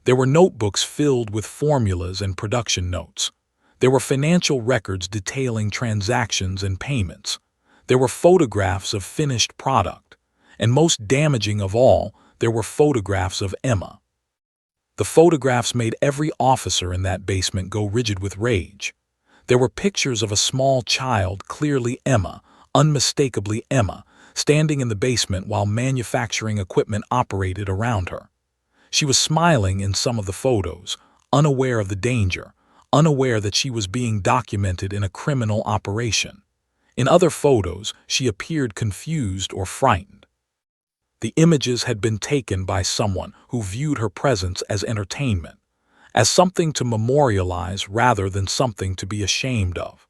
There were notebooks filled with formulas and production notes. There were financial records detailing transactions and payments. There were photographs of finished product. And most damaging of all, there were photographs of Emma. The photographs made every officer in that basement go rigid with rage. There were pictures of a small child, clearly Emma, unmistakably Emma, standing in the basement while manufacturing equipment operated around her. She was smiling in some of the photos, unaware of the danger, unaware that she was being documented in a criminal operation. In other photos, she appeared confused or frightened. The images had been taken by someone who viewed her presence as entertainment, as something to memorialize rather than something to be ashamed of.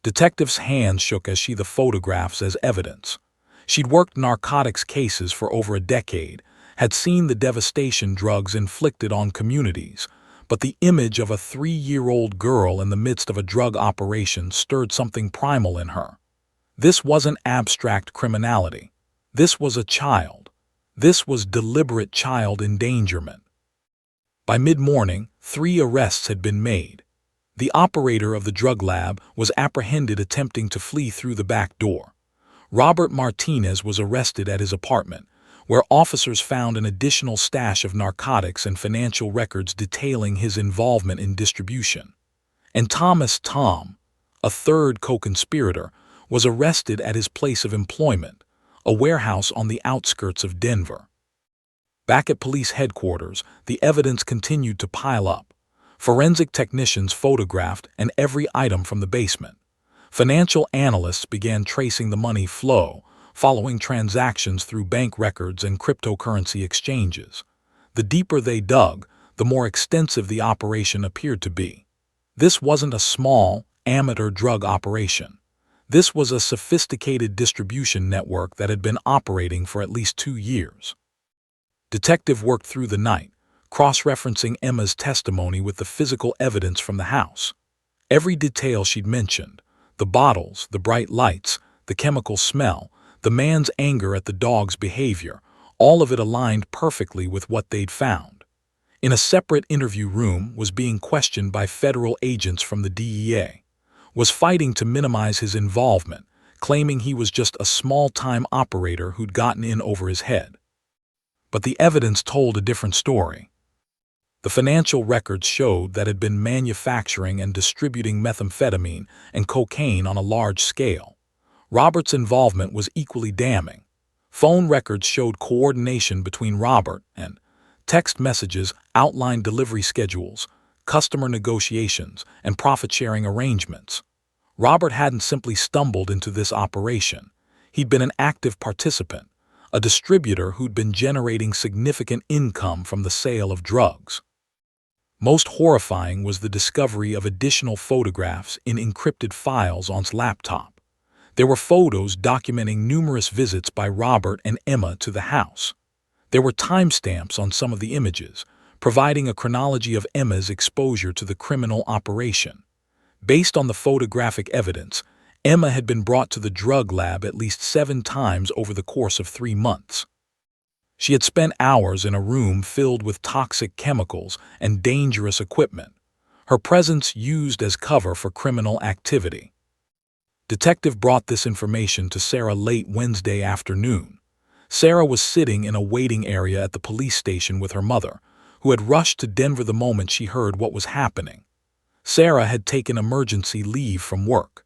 Detectives' hands shook as she the photographs as evidence. She'd worked narcotics cases for over a decade, had seen the devastation drugs inflicted on communities, but the image of a 3-year-old girl in the midst of a drug operation stirred something primal in her. This wasn't abstract criminality. This was a child. This was deliberate child endangerment. By mid-morning, 3 arrests had been made. The operator of the drug lab was apprehended attempting to flee through the back door. Robert Martinez was arrested at his apartment, where officers found an additional stash of narcotics and financial records detailing his involvement in distribution. And Thomas Tom, a third co-conspirator, was arrested at his place of employment, a warehouse on the outskirts of Denver. Back at police headquarters, the evidence continued to pile up. Forensic technicians photographed every item from the basement. Financial analysts began tracing the money flow, following transactions through bank records and cryptocurrency exchanges. The deeper they dug, the more extensive the operation appeared to be. This wasn't a small, amateur drug operation. This was a sophisticated distribution network that had been operating for at least 2 years. Detective worked through the night, cross-referencing Emma's testimony with the physical evidence from the house. Every detail she'd mentioned, the bottles, the bright lights, the chemical smell, the man's anger at the dog's behavior, all of it aligned perfectly with what they'd found. In a separate interview room was being questioned by federal agents from the DEA. Was fighting to minimize his involvement, claiming he was just a small-time operator who'd gotten in over his head. But the evidence told a different story. The financial records showed that had been manufacturing and distributing methamphetamine and cocaine on a large scale. Robert's involvement was equally damning. Phone records showed coordination between Robert and text messages outlined delivery schedules, customer negotiations, and profit-sharing arrangements. Robert hadn't simply stumbled into this operation. He'd been an active participant, a distributor who'd been generating significant income from the sale of drugs. Most horrifying was the discovery of additional photographs in encrypted files on his laptop. There were photos documenting numerous visits by Robert and Emma to the house. There were timestamps on some of the images, providing a chronology of Emma's exposure to the criminal operation. Based on the photographic evidence, Emma had been brought to the drug lab at least 7 times over the course of 3 months. She had spent hours in a room filled with toxic chemicals and dangerous equipment, her presence used as cover for criminal activity. Detective brought this information to Sarah late Wednesday afternoon. Sarah was sitting in a waiting area at the police station with her mother, who had rushed to Denver the moment she heard what was happening. Sarah had taken emergency leave from work.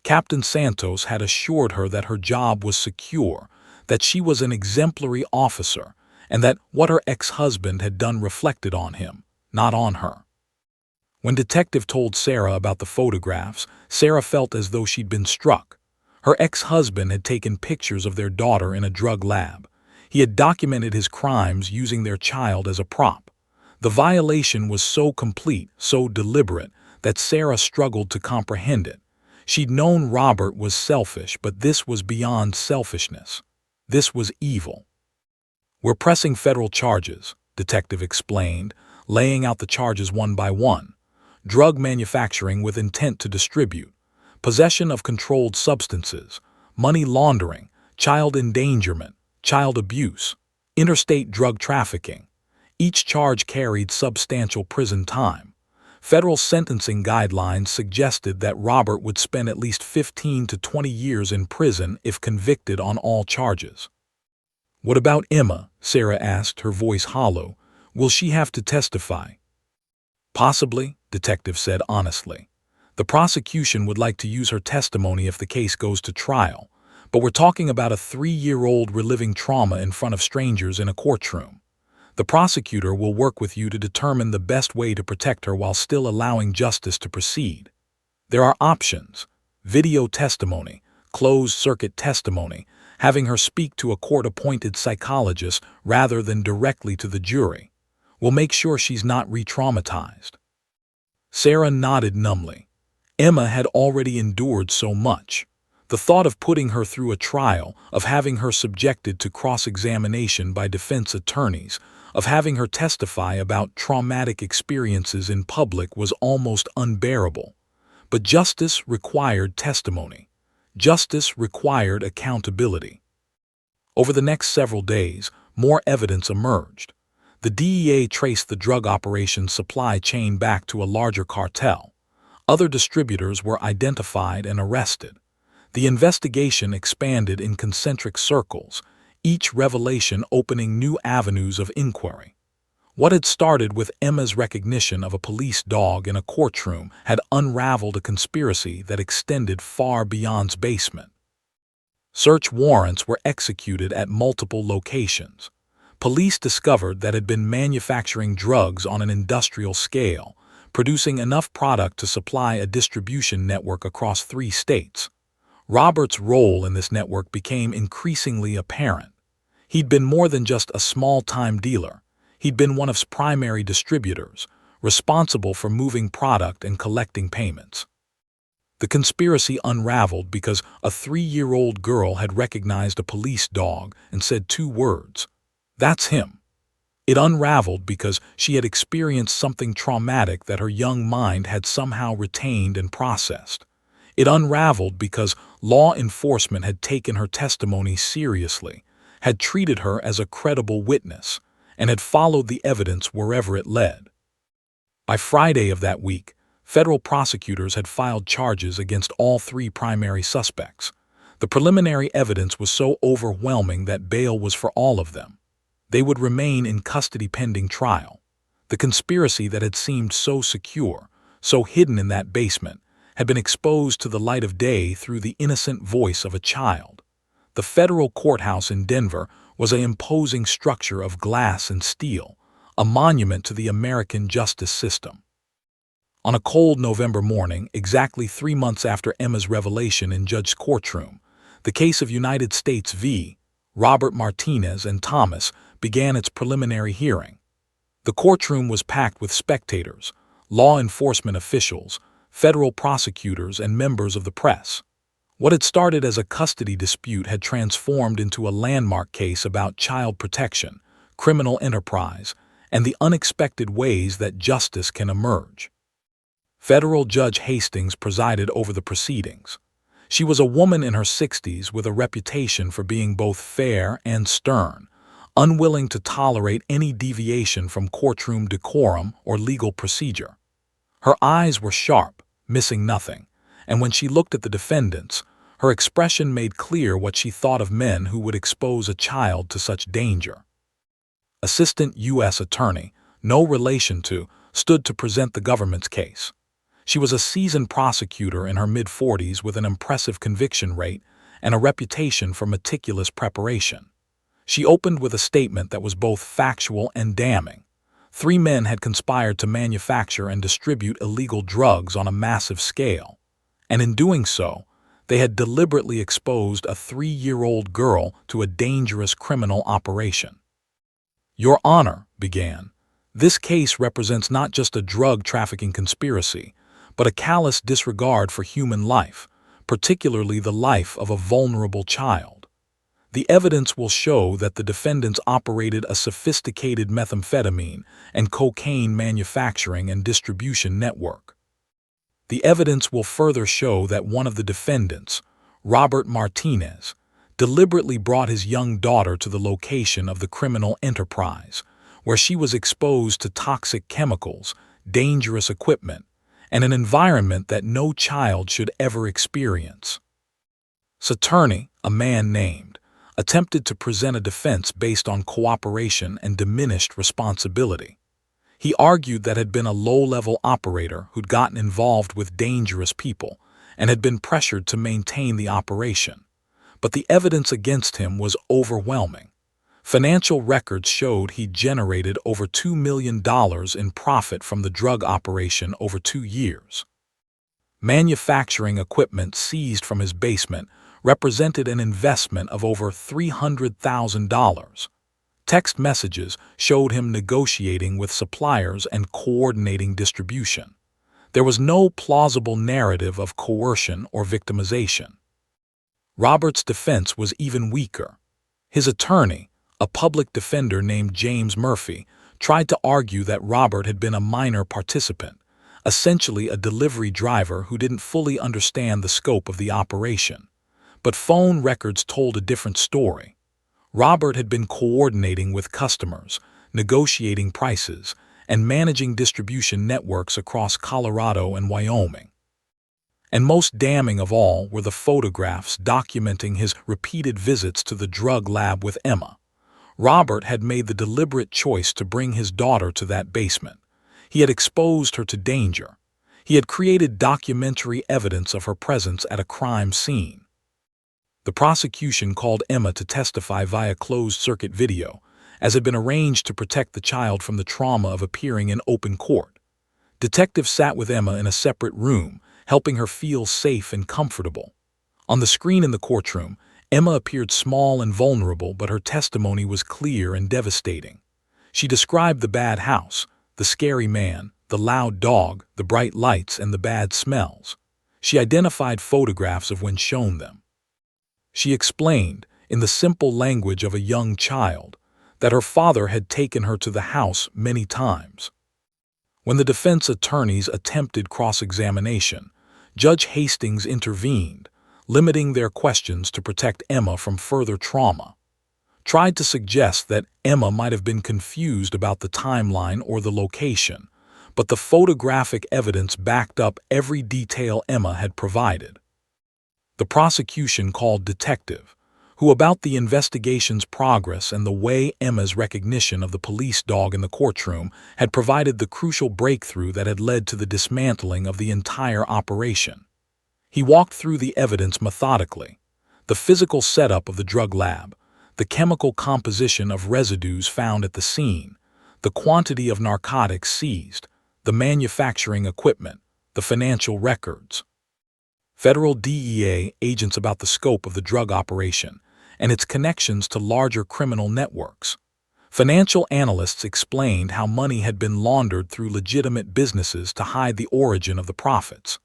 Captain Santos had assured her that her job was secure, that she was an exemplary officer, and that what her ex-husband had done reflected on him, not on her. When Detective told Sarah about the photographs, Sarah felt as though she'd been struck. Her ex-husband had taken pictures of their daughter in a drug lab. He had documented his crimes using their child as a prop. The violation was so complete, so deliberate, that Sarah struggled to comprehend it. She'd known Robert was selfish, but this was beyond selfishness. This was evil. "We're pressing federal charges," Detective explained, laying out the charges one by one. Drug manufacturing with intent to distribute, possession of controlled substances, money laundering, child endangerment, child abuse, interstate drug trafficking. Each charge carried substantial prison time. Federal sentencing guidelines suggested that Robert would spend at least 15 to 20 years in prison if convicted on all charges. "What about Emma?" Sarah asked, her voice hollow. "Will she have to testify?" "Possibly," Detective said honestly. "The prosecution would like to use her testimony if the case goes to trial, but we're talking about a 3-year-old reliving trauma in front of strangers in a courtroom. The prosecutor will work with you to determine the best way to protect her while still allowing justice to proceed. There are options: video testimony, closed-circuit testimony, having her speak to a court-appointed psychologist rather than directly to the jury. We'll make sure she's not re-traumatized." Sarah nodded numbly. Emma had already endured so much. The thought of putting her through a trial, of having her subjected to cross-examination by defense attorneys, of having her testify about traumatic experiences in public was almost unbearable. But justice required testimony. Justice required accountability. Over the next several days, more evidence emerged. The DEA traced the drug operation's supply chain back to a larger cartel. Other distributors were identified and arrested. The investigation expanded in concentric circles, each revelation opening new avenues of inquiry. What had started with Emma's recognition of a police dog in a courtroom had unraveled a conspiracy that extended far beyond its basement. Search warrants were executed at multiple locations. Police discovered that had been manufacturing drugs on an industrial scale, producing enough product to supply a distribution network across 3 states. Robert's role in this network became increasingly apparent. He'd been more than just a small-time dealer. He'd been one of its primary distributors, responsible for moving product and collecting payments. The conspiracy unraveled because a 3-year-old girl had recognized a police dog and said 2 words, "That's him." It unraveled because she had experienced something traumatic that her young mind had somehow retained and processed. It unraveled because law enforcement had taken her testimony seriously, had treated her as a credible witness, and had followed the evidence wherever it led. By Friday of that week, federal prosecutors had filed charges against all 3 primary suspects. The preliminary evidence was so overwhelming that bail was for all of them. They would remain in custody pending trial. The conspiracy that had seemed so secure, so hidden in that basement, had been exposed to the light of day through the innocent voice of a child. The federal courthouse in Denver was an imposing structure of glass and steel, a monument to the American justice system. On a cold November morning, exactly 3 months after Emma's revelation in Judge's courtroom, the case of United States v. Robert Martinez and Thomas began its preliminary hearing. The courtroom was packed with spectators, law enforcement officials, federal prosecutors, and members of the press. What had started as a custody dispute had transformed into a landmark case about child protection, criminal enterprise, and the unexpected ways that justice can emerge. Federal Judge Hastings presided over the proceedings. She was a woman in her 60s with a reputation for being both fair and stern, unwilling to tolerate any deviation from courtroom decorum or legal procedure. Her eyes were sharp, missing nothing, and when she looked at the defendants, her expression made clear what she thought of men who would expose a child to such danger. Assistant U.S. Attorney, no relation to, stood to present the government's case. She was a seasoned prosecutor in her mid-40s with an impressive conviction rate and a reputation for meticulous preparation. She opened with a statement that was both factual and damning. 3 men had conspired to manufacture and distribute illegal drugs on a massive scale, and in doing so, they had deliberately exposed a 3-year-old girl to a dangerous criminal operation. "Your Honor," began, "this case represents not just a drug trafficking conspiracy, but a callous disregard for human life, particularly the life of a vulnerable child. The evidence will show that the defendants operated a sophisticated methamphetamine and cocaine manufacturing and distribution network. The evidence will further show that one of the defendants, Robert Martinez, deliberately brought his young daughter to the location of the criminal enterprise, where she was exposed to toxic chemicals, dangerous equipment, and an environment that no child should ever experience." Attorney, a man named, attempted to present a defense based on cooperation and diminished responsibility. He argued that had been a low-level operator who'd gotten involved with dangerous people and had been pressured to maintain the operation. But the evidence against him was overwhelming. Financial records showed he generated over $2 million in profit from the drug operation over 2 years. Manufacturing equipment seized from his basement represented an investment of over $300,000. Text messages showed him negotiating with suppliers and coordinating distribution. There was no plausible narrative of coercion or victimization. Robert's defense was even weaker. His attorney, a public defender named James Murphy, tried to argue that Robert had been a minor participant, essentially a delivery driver who didn't fully understand the scope of the operation. But phone records told a different story. Robert had been coordinating with customers, negotiating prices, and managing distribution networks across Colorado and Wyoming. And most damning of all were the photographs documenting his repeated visits to the drug lab with Emma. Robert had made the deliberate choice to bring his daughter to that basement. He had exposed her to danger. He had created documentary evidence of her presence at a crime scene. The prosecution called Emma to testify via closed-circuit video, as had been arranged to protect the child from the trauma of appearing in open court. Detectives sat with Emma in a separate room, helping her feel safe and comfortable. On the screen in the courtroom, Emma appeared small and vulnerable, but her testimony was clear and devastating. She described the bad house, the scary man, the loud dog, the bright lights, and the bad smells. She identified photographs of when shown them. She explained, in the simple language of a young child, that her father had taken her to the house many times. When the defense attorneys attempted cross-examination, Judge Hastings intervened, limiting their questions to protect Emma from further trauma. Tried to suggest that Emma might have been confused about the timeline or the location, but the photographic evidence backed up every detail Emma had provided. The prosecution called Detective, who about the investigation's progress and the way Emma's recognition of the police dog in the courtroom had provided the crucial breakthrough that had led to the dismantling of the entire operation. He walked through the evidence methodically: the physical setup of the drug lab, the chemical composition of residues found at the scene, the quantity of narcotics seized, the manufacturing equipment, the financial records. Federal DEA agents about the scope of the drug operation and its connections to larger criminal networks. Financial analysts explained how money had been laundered through legitimate businesses to hide the origin of the profits.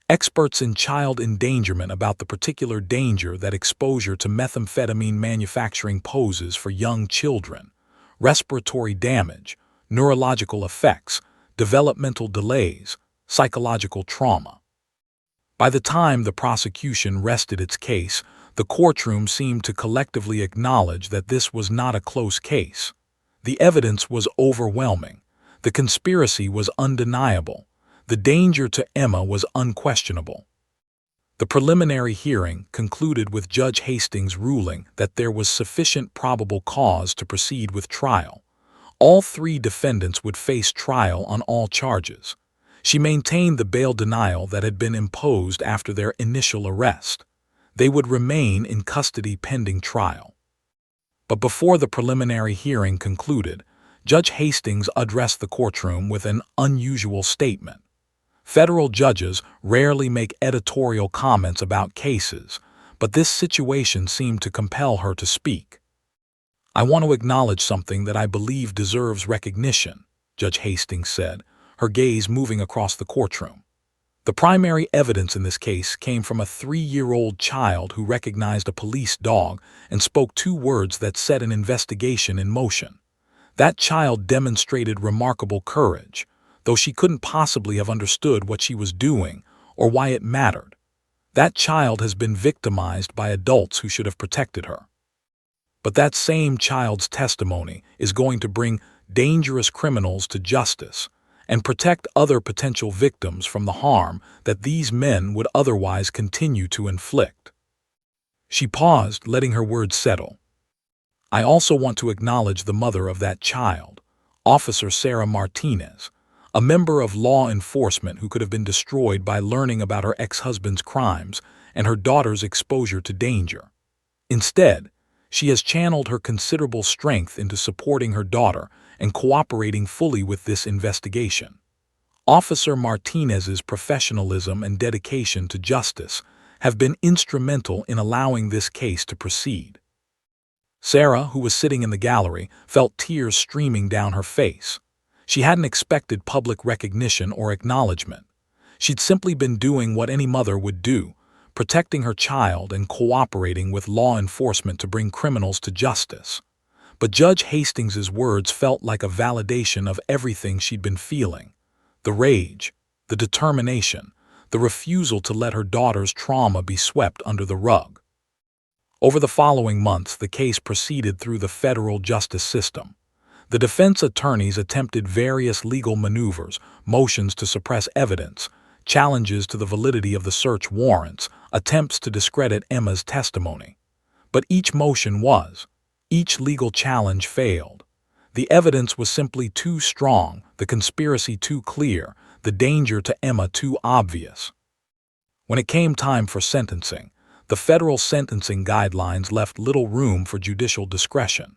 Experts in child endangerment about the particular danger that exposure to methamphetamine manufacturing poses for young children: respiratory damage, neurological effects, developmental delays, psychological trauma. By the time the prosecution rested its case, the courtroom seemed to collectively acknowledge that this was not a close case. The evidence was overwhelming. The conspiracy was undeniable. The danger to Emma was unquestionable. The preliminary hearing concluded with Judge Hastings ruling that there was sufficient probable cause to proceed with trial. All three defendants would face trial on all charges. She maintained the bail denial that had been imposed after their initial arrest. They would remain in custody pending trial. But before the preliminary hearing concluded, Judge Hastings addressed the courtroom with an unusual statement. Federal judges rarely make editorial comments about cases, but this situation seemed to compel her to speak. "I want to acknowledge something that I believe deserves recognition," Judge Hastings said, her gaze moving across the courtroom. The primary evidence in this case came from a 3-year-old child who recognized a police dog and spoke 2 words that set an investigation in motion. That child demonstrated remarkable courage, though she couldn't possibly have understood what she was doing or why it mattered. That child has been victimized by adults who should have protected her. But that same child's testimony is going to bring dangerous criminals to justice and protect other potential victims from the harm that these men would otherwise continue to inflict. She paused, letting her words settle. "I also want to acknowledge the mother of that child, Officer Sarah Martinez, a member of law enforcement who could have been destroyed by learning about her ex-husband's crimes and her daughter's exposure to danger. Instead, she has channeled her considerable strength into supporting her daughter and cooperating fully with this investigation. Officer Martinez's professionalism and dedication to justice have been instrumental in allowing this case to proceed." Sarah, who was sitting in the gallery, felt tears streaming down her face. She hadn't expected public recognition or acknowledgement. She'd simply been doing what any mother would do, protecting her child and cooperating with law enforcement to bring criminals to justice. But Judge Hastings's words felt like a validation of everything she'd been feeling: the rage, the determination, the refusal to let her daughter's trauma be swept under the rug. Over the following months, the case proceeded through the federal justice system. The defense attorneys attempted various legal maneuvers: motions to suppress evidence, challenges to the validity of the search warrants, attempts to discredit Emma's testimony. But each legal challenge failed. The evidence was simply too strong, the conspiracy too clear, the danger to Emma too obvious. When it came time for sentencing, the federal sentencing guidelines left little room for judicial discretion.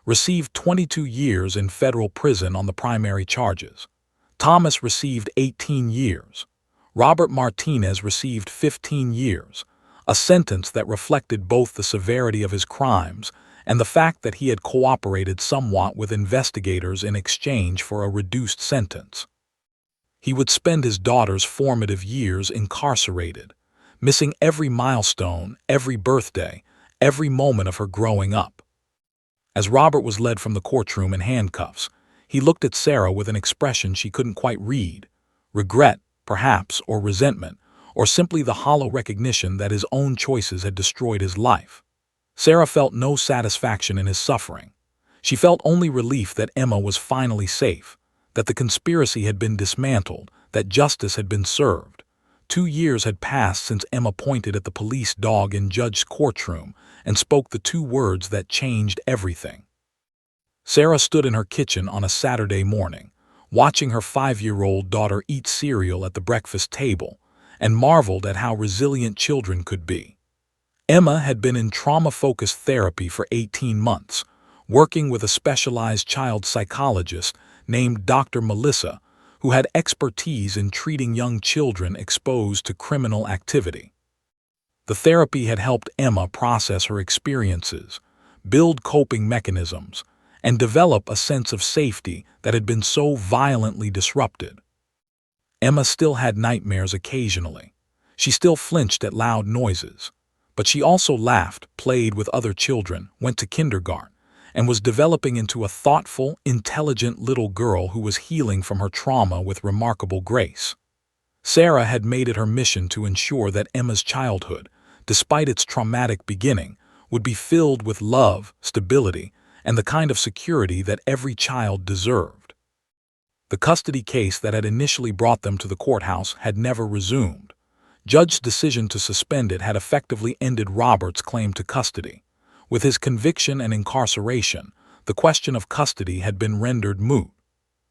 Received 22 years in federal prison on the primary charges. Thomas received 18 years. Robert Martinez received 15 years, a sentence that reflected both the severity of his crimes and the fact that he had cooperated somewhat with investigators in exchange for a reduced sentence. He would spend his daughter's formative years incarcerated, missing every milestone, every birthday, every moment of her growing up. As Robert was led from the courtroom in handcuffs, he looked at Sarah with an expression she couldn't quite read: regret, perhaps, or resentment, or simply the hollow recognition that his own choices had destroyed his life. Sarah felt no satisfaction in his suffering. She felt only relief that Emma was finally safe, that the conspiracy had been dismantled, that justice had been served. 2 years had passed since Emma pointed at the police dog in Judge's courtroom and spoke the 2 words that changed everything. Sarah stood in her kitchen on a Saturday morning, watching her 5-year-old daughter eat cereal at the breakfast table, and marveled at how resilient children could be. Emma had been in trauma-focused therapy for 18 months, working with a specialized child psychologist named Dr. Melissa, who had expertise in treating young children exposed to criminal activity. The therapy had helped Emma process her experiences, build coping mechanisms, and develop a sense of safety that had been so violently disrupted. Emma still had nightmares occasionally. She still flinched at loud noises. But she also laughed, played with other children, went to kindergarten, and was developing into a thoughtful, intelligent little girl who was healing from her trauma with remarkable grace. Sarah had made it her mission to ensure that Emma's childhood, despite its traumatic beginning, would be filled with love, stability, and the kind of security that every child deserved. The custody case that had initially brought them to the courthouse had never resumed. Judge's decision to suspend it had effectively ended Robert's claim to custody. With his conviction and incarceration, the question of custody had been rendered moot.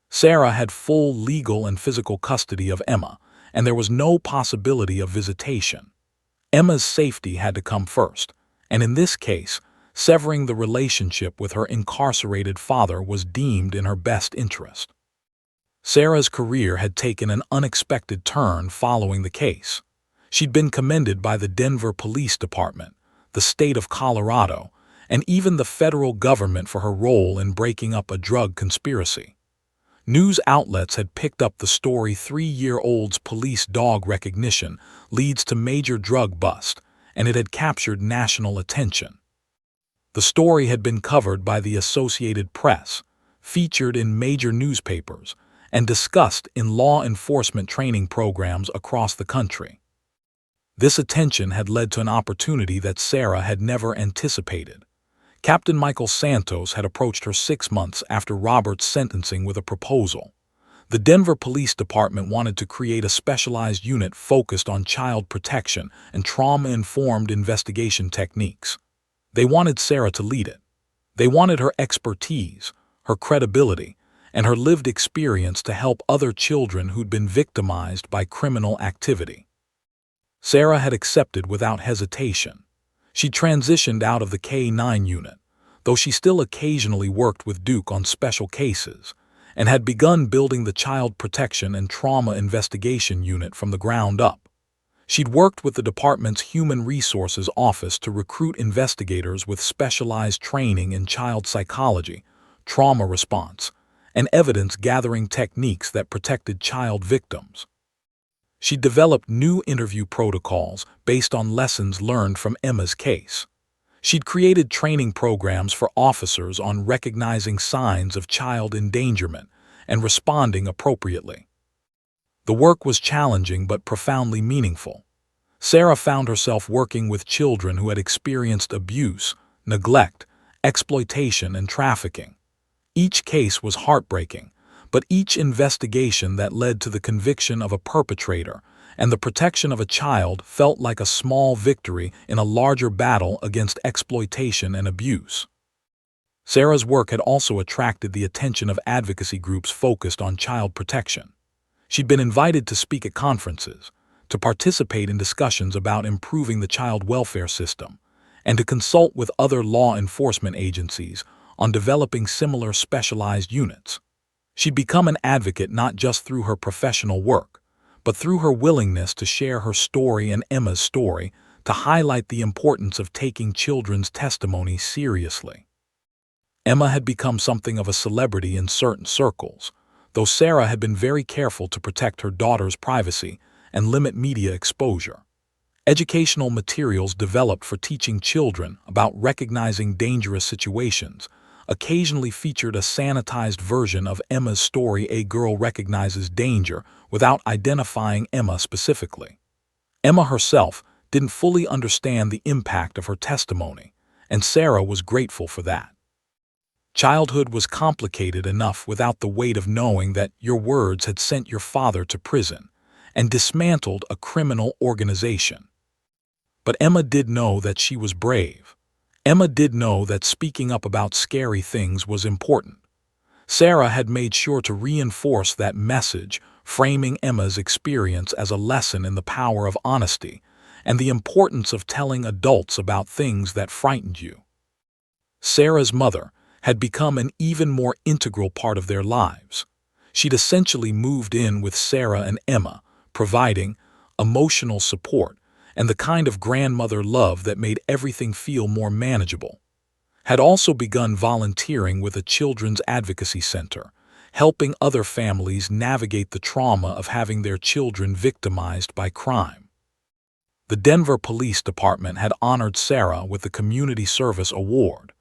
Sarah had full legal and physical custody of Emma, and there was no possibility of visitation. Emma's safety had to come first, and in this case, severing the relationship with her incarcerated father was deemed in her best interest. Sarah's career had taken an unexpected turn following the case. She'd been commended by the Denver Police Department, the state of Colorado, and even the federal government for her role in breaking up a drug conspiracy. News outlets had picked up the story 3-year-old's police dog recognition leads to major drug bust, and it had captured national attention. The story had been covered by the Associated Press, featured in major newspapers, and discussed in law enforcement training programs across the country. This attention had led to an opportunity that Sarah had never anticipated. Captain Michael Santos had approached her 6 months after Robert's sentencing with a proposal. The Denver Police Department wanted to create a specialized unit focused on child protection and trauma-informed investigation techniques. They wanted Sarah to lead it. They wanted her expertise, her credibility, and her lived experience to help other children who'd been victimized by criminal activity. Sarah had accepted without hesitation. She transitioned out of the K-9 unit, though she still occasionally worked with Duke on special cases, and had begun building the Child Protection and Trauma Investigation Unit from the ground up. She'd worked with the department's Human Resources Office to recruit investigators with specialized training in child psychology, trauma response, and evidence-gathering techniques that protected child victims. She developed new interview protocols based on lessons learned from Emma's case. She'd created training programs for officers on recognizing signs of child endangerment and responding appropriately. The work was challenging but profoundly meaningful. Sarah found herself working with children who had experienced abuse, neglect, exploitation, and trafficking. Each case was heartbreaking, but each investigation that led to the conviction of a perpetrator and the protection of a child felt like a small victory in a larger battle against exploitation and abuse. Sarah's work had also attracted the attention of advocacy groups focused on child protection. She'd been invited to speak at conferences, to participate in discussions about improving the child welfare system, and to consult with other law enforcement agencies on developing similar specialized units. She'd become an advocate not just through her professional work, but through her willingness to share her story and Emma's story to highlight the importance of taking children's testimony seriously. Emma had become something of a celebrity in certain circles, though Sarah had been very careful to protect her daughter's privacy and limit media exposure. Educational materials developed for teaching children about recognizing dangerous situations occasionally featured a sanitized version of Emma's story. A girl recognizes danger without identifying Emma specifically. Emma herself didn't fully understand the impact of her testimony, and Sarah was grateful for that. Childhood was complicated enough without the weight of knowing that your words had sent your father to prison and dismantled a criminal organization. But Emma did know that she was brave. Emma did know that speaking up about scary things was important. Sarah had made sure to reinforce that message, framing Emma's experience as a lesson in the power of honesty and the importance of telling adults about things that frightened you. Sarah's mother had become an even more integral part of their lives. She'd essentially moved in with Sarah and Emma, providing emotional support and the kind of grandmother love that made everything feel more manageable. Had also begun volunteering with a children's advocacy center, helping other families navigate the trauma of having their children victimized by crime. The Denver Police Department had honored Sarah with the Community Service Award,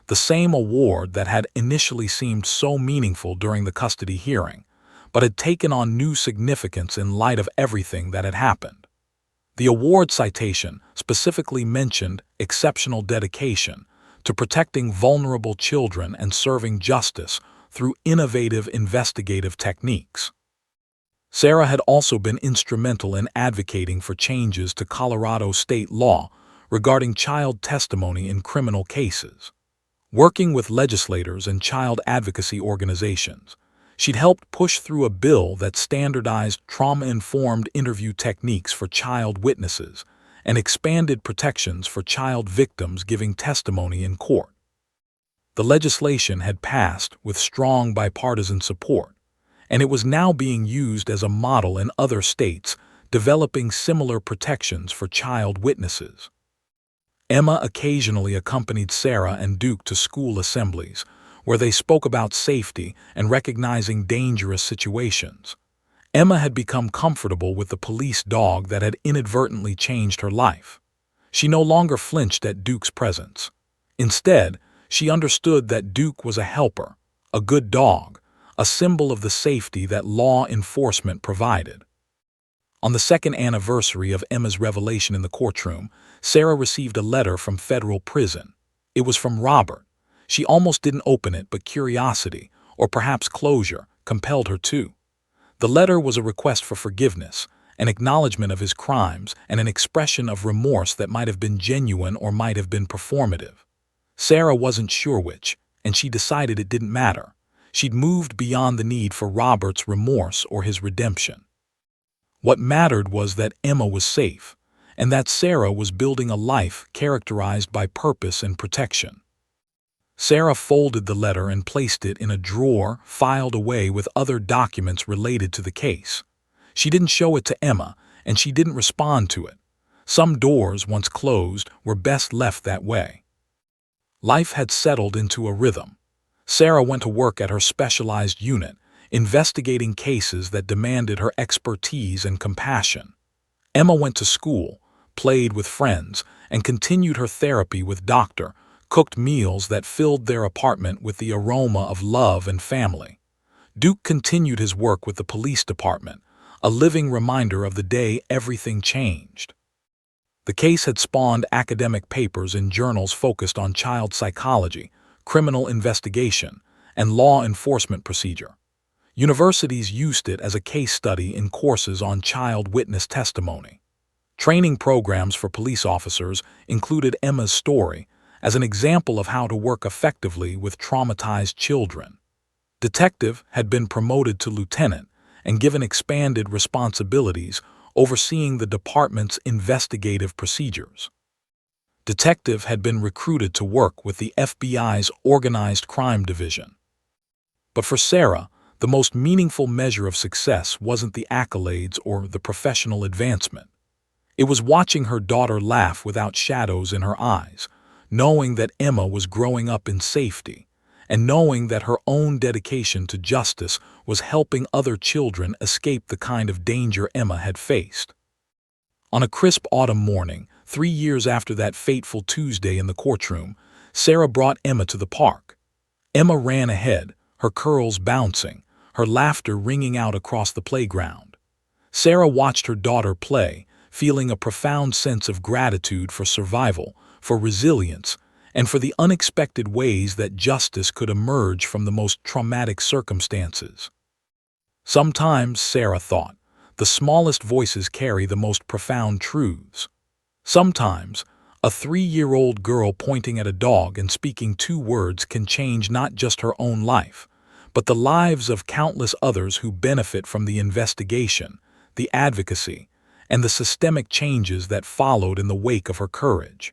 the same award that had initially seemed so meaningful during the custody hearing, but had taken on new significance in light of everything that had happened. The award citation specifically mentioned exceptional dedication to protecting vulnerable children and serving justice through innovative investigative techniques. Sarah had also been instrumental in advocating for changes to Colorado state law regarding child testimony in criminal cases. Working with legislators and child advocacy organizations, she'd helped push through a bill that standardized trauma-informed interview techniques for child witnesses and expanded protections for child victims giving testimony in court. The legislation had passed with strong bipartisan support, and it was now being used as a model in other states developing similar protections for child witnesses. Emma occasionally accompanied Sarah and Duke to school assemblies, where they spoke about safety and recognizing dangerous situations. Emma had become comfortable with the police dog that had inadvertently changed her life. She no longer flinched at Duke's presence. Instead, she understood that Duke was a helper, a good dog, a symbol of the safety that law enforcement provided. On the second anniversary of Emma's revelation in the courtroom, Sarah received a letter from federal prison. It was from Robert. She almost didn't open it, but curiosity, or perhaps closure, compelled her to. The letter was a request for forgiveness, an acknowledgement of his crimes, and an expression of remorse that might have been genuine or might have been performative. Sarah wasn't sure which, and she decided it didn't matter. She'd moved beyond the need for Robert's remorse or his redemption. What mattered was that Emma was safe, and that Sarah was building a life characterized by purpose and protection. Sarah folded the letter and placed it in a drawer filed away with other documents related to the case. She didn't show it to Emma, and she didn't respond to it. Some doors, once closed, were best left that way. Life had settled into a rhythm. Sarah went to work at her specialized unit, investigating cases that demanded her expertise and compassion. Emma went to school, played with friends, and continued her therapy with Dr. Cooked meals that filled their apartment with the aroma of love and family. Duke continued his work with the police department, a living reminder of the day everything changed. The case had spawned academic papers in journals focused on child psychology, criminal investigation, and law enforcement procedure. Universities used it as a case study in courses on child witness testimony. Training programs for police officers included Emma's story as an example of how to work effectively with traumatized children. Detective had been promoted to lieutenant and given expanded responsibilities overseeing the department's investigative procedures. Detective had been recruited to work with the FBI's Organized Crime Division. But for Sarah, The most meaningful measure of success wasn't the accolades or the professional advancement. It was watching her daughter laugh without shadows in her eyes, knowing that Emma was growing up in safety, and knowing that her own dedication to justice was helping other children escape the kind of danger Emma had faced. On a crisp autumn morning, 3 years after that fateful Tuesday in the courtroom, Sarah brought Emma to the park. Emma ran ahead, her curls bouncing, her laughter ringing out across the playground. Sarah watched her daughter play, feeling a profound sense of gratitude for survival, for resilience, and for the unexpected ways that justice could emerge from the most traumatic circumstances. Sometimes, Sarah thought, the smallest voices carry the most profound truths. Sometimes, a 3-year-old girl pointing at a dog and speaking 2 words can change not just her own life, but the lives of countless others who benefit from the investigation, the advocacy, and the systemic changes that followed in the wake of her courage.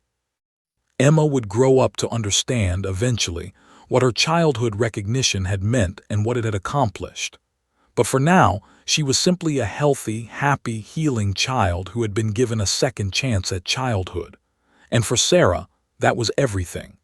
Emma would grow up to understand, eventually, what her childhood recognition had meant and what it had accomplished. But for now, she was simply a healthy, happy, healing child who had been given a second chance at childhood. And for Sarah, that was everything.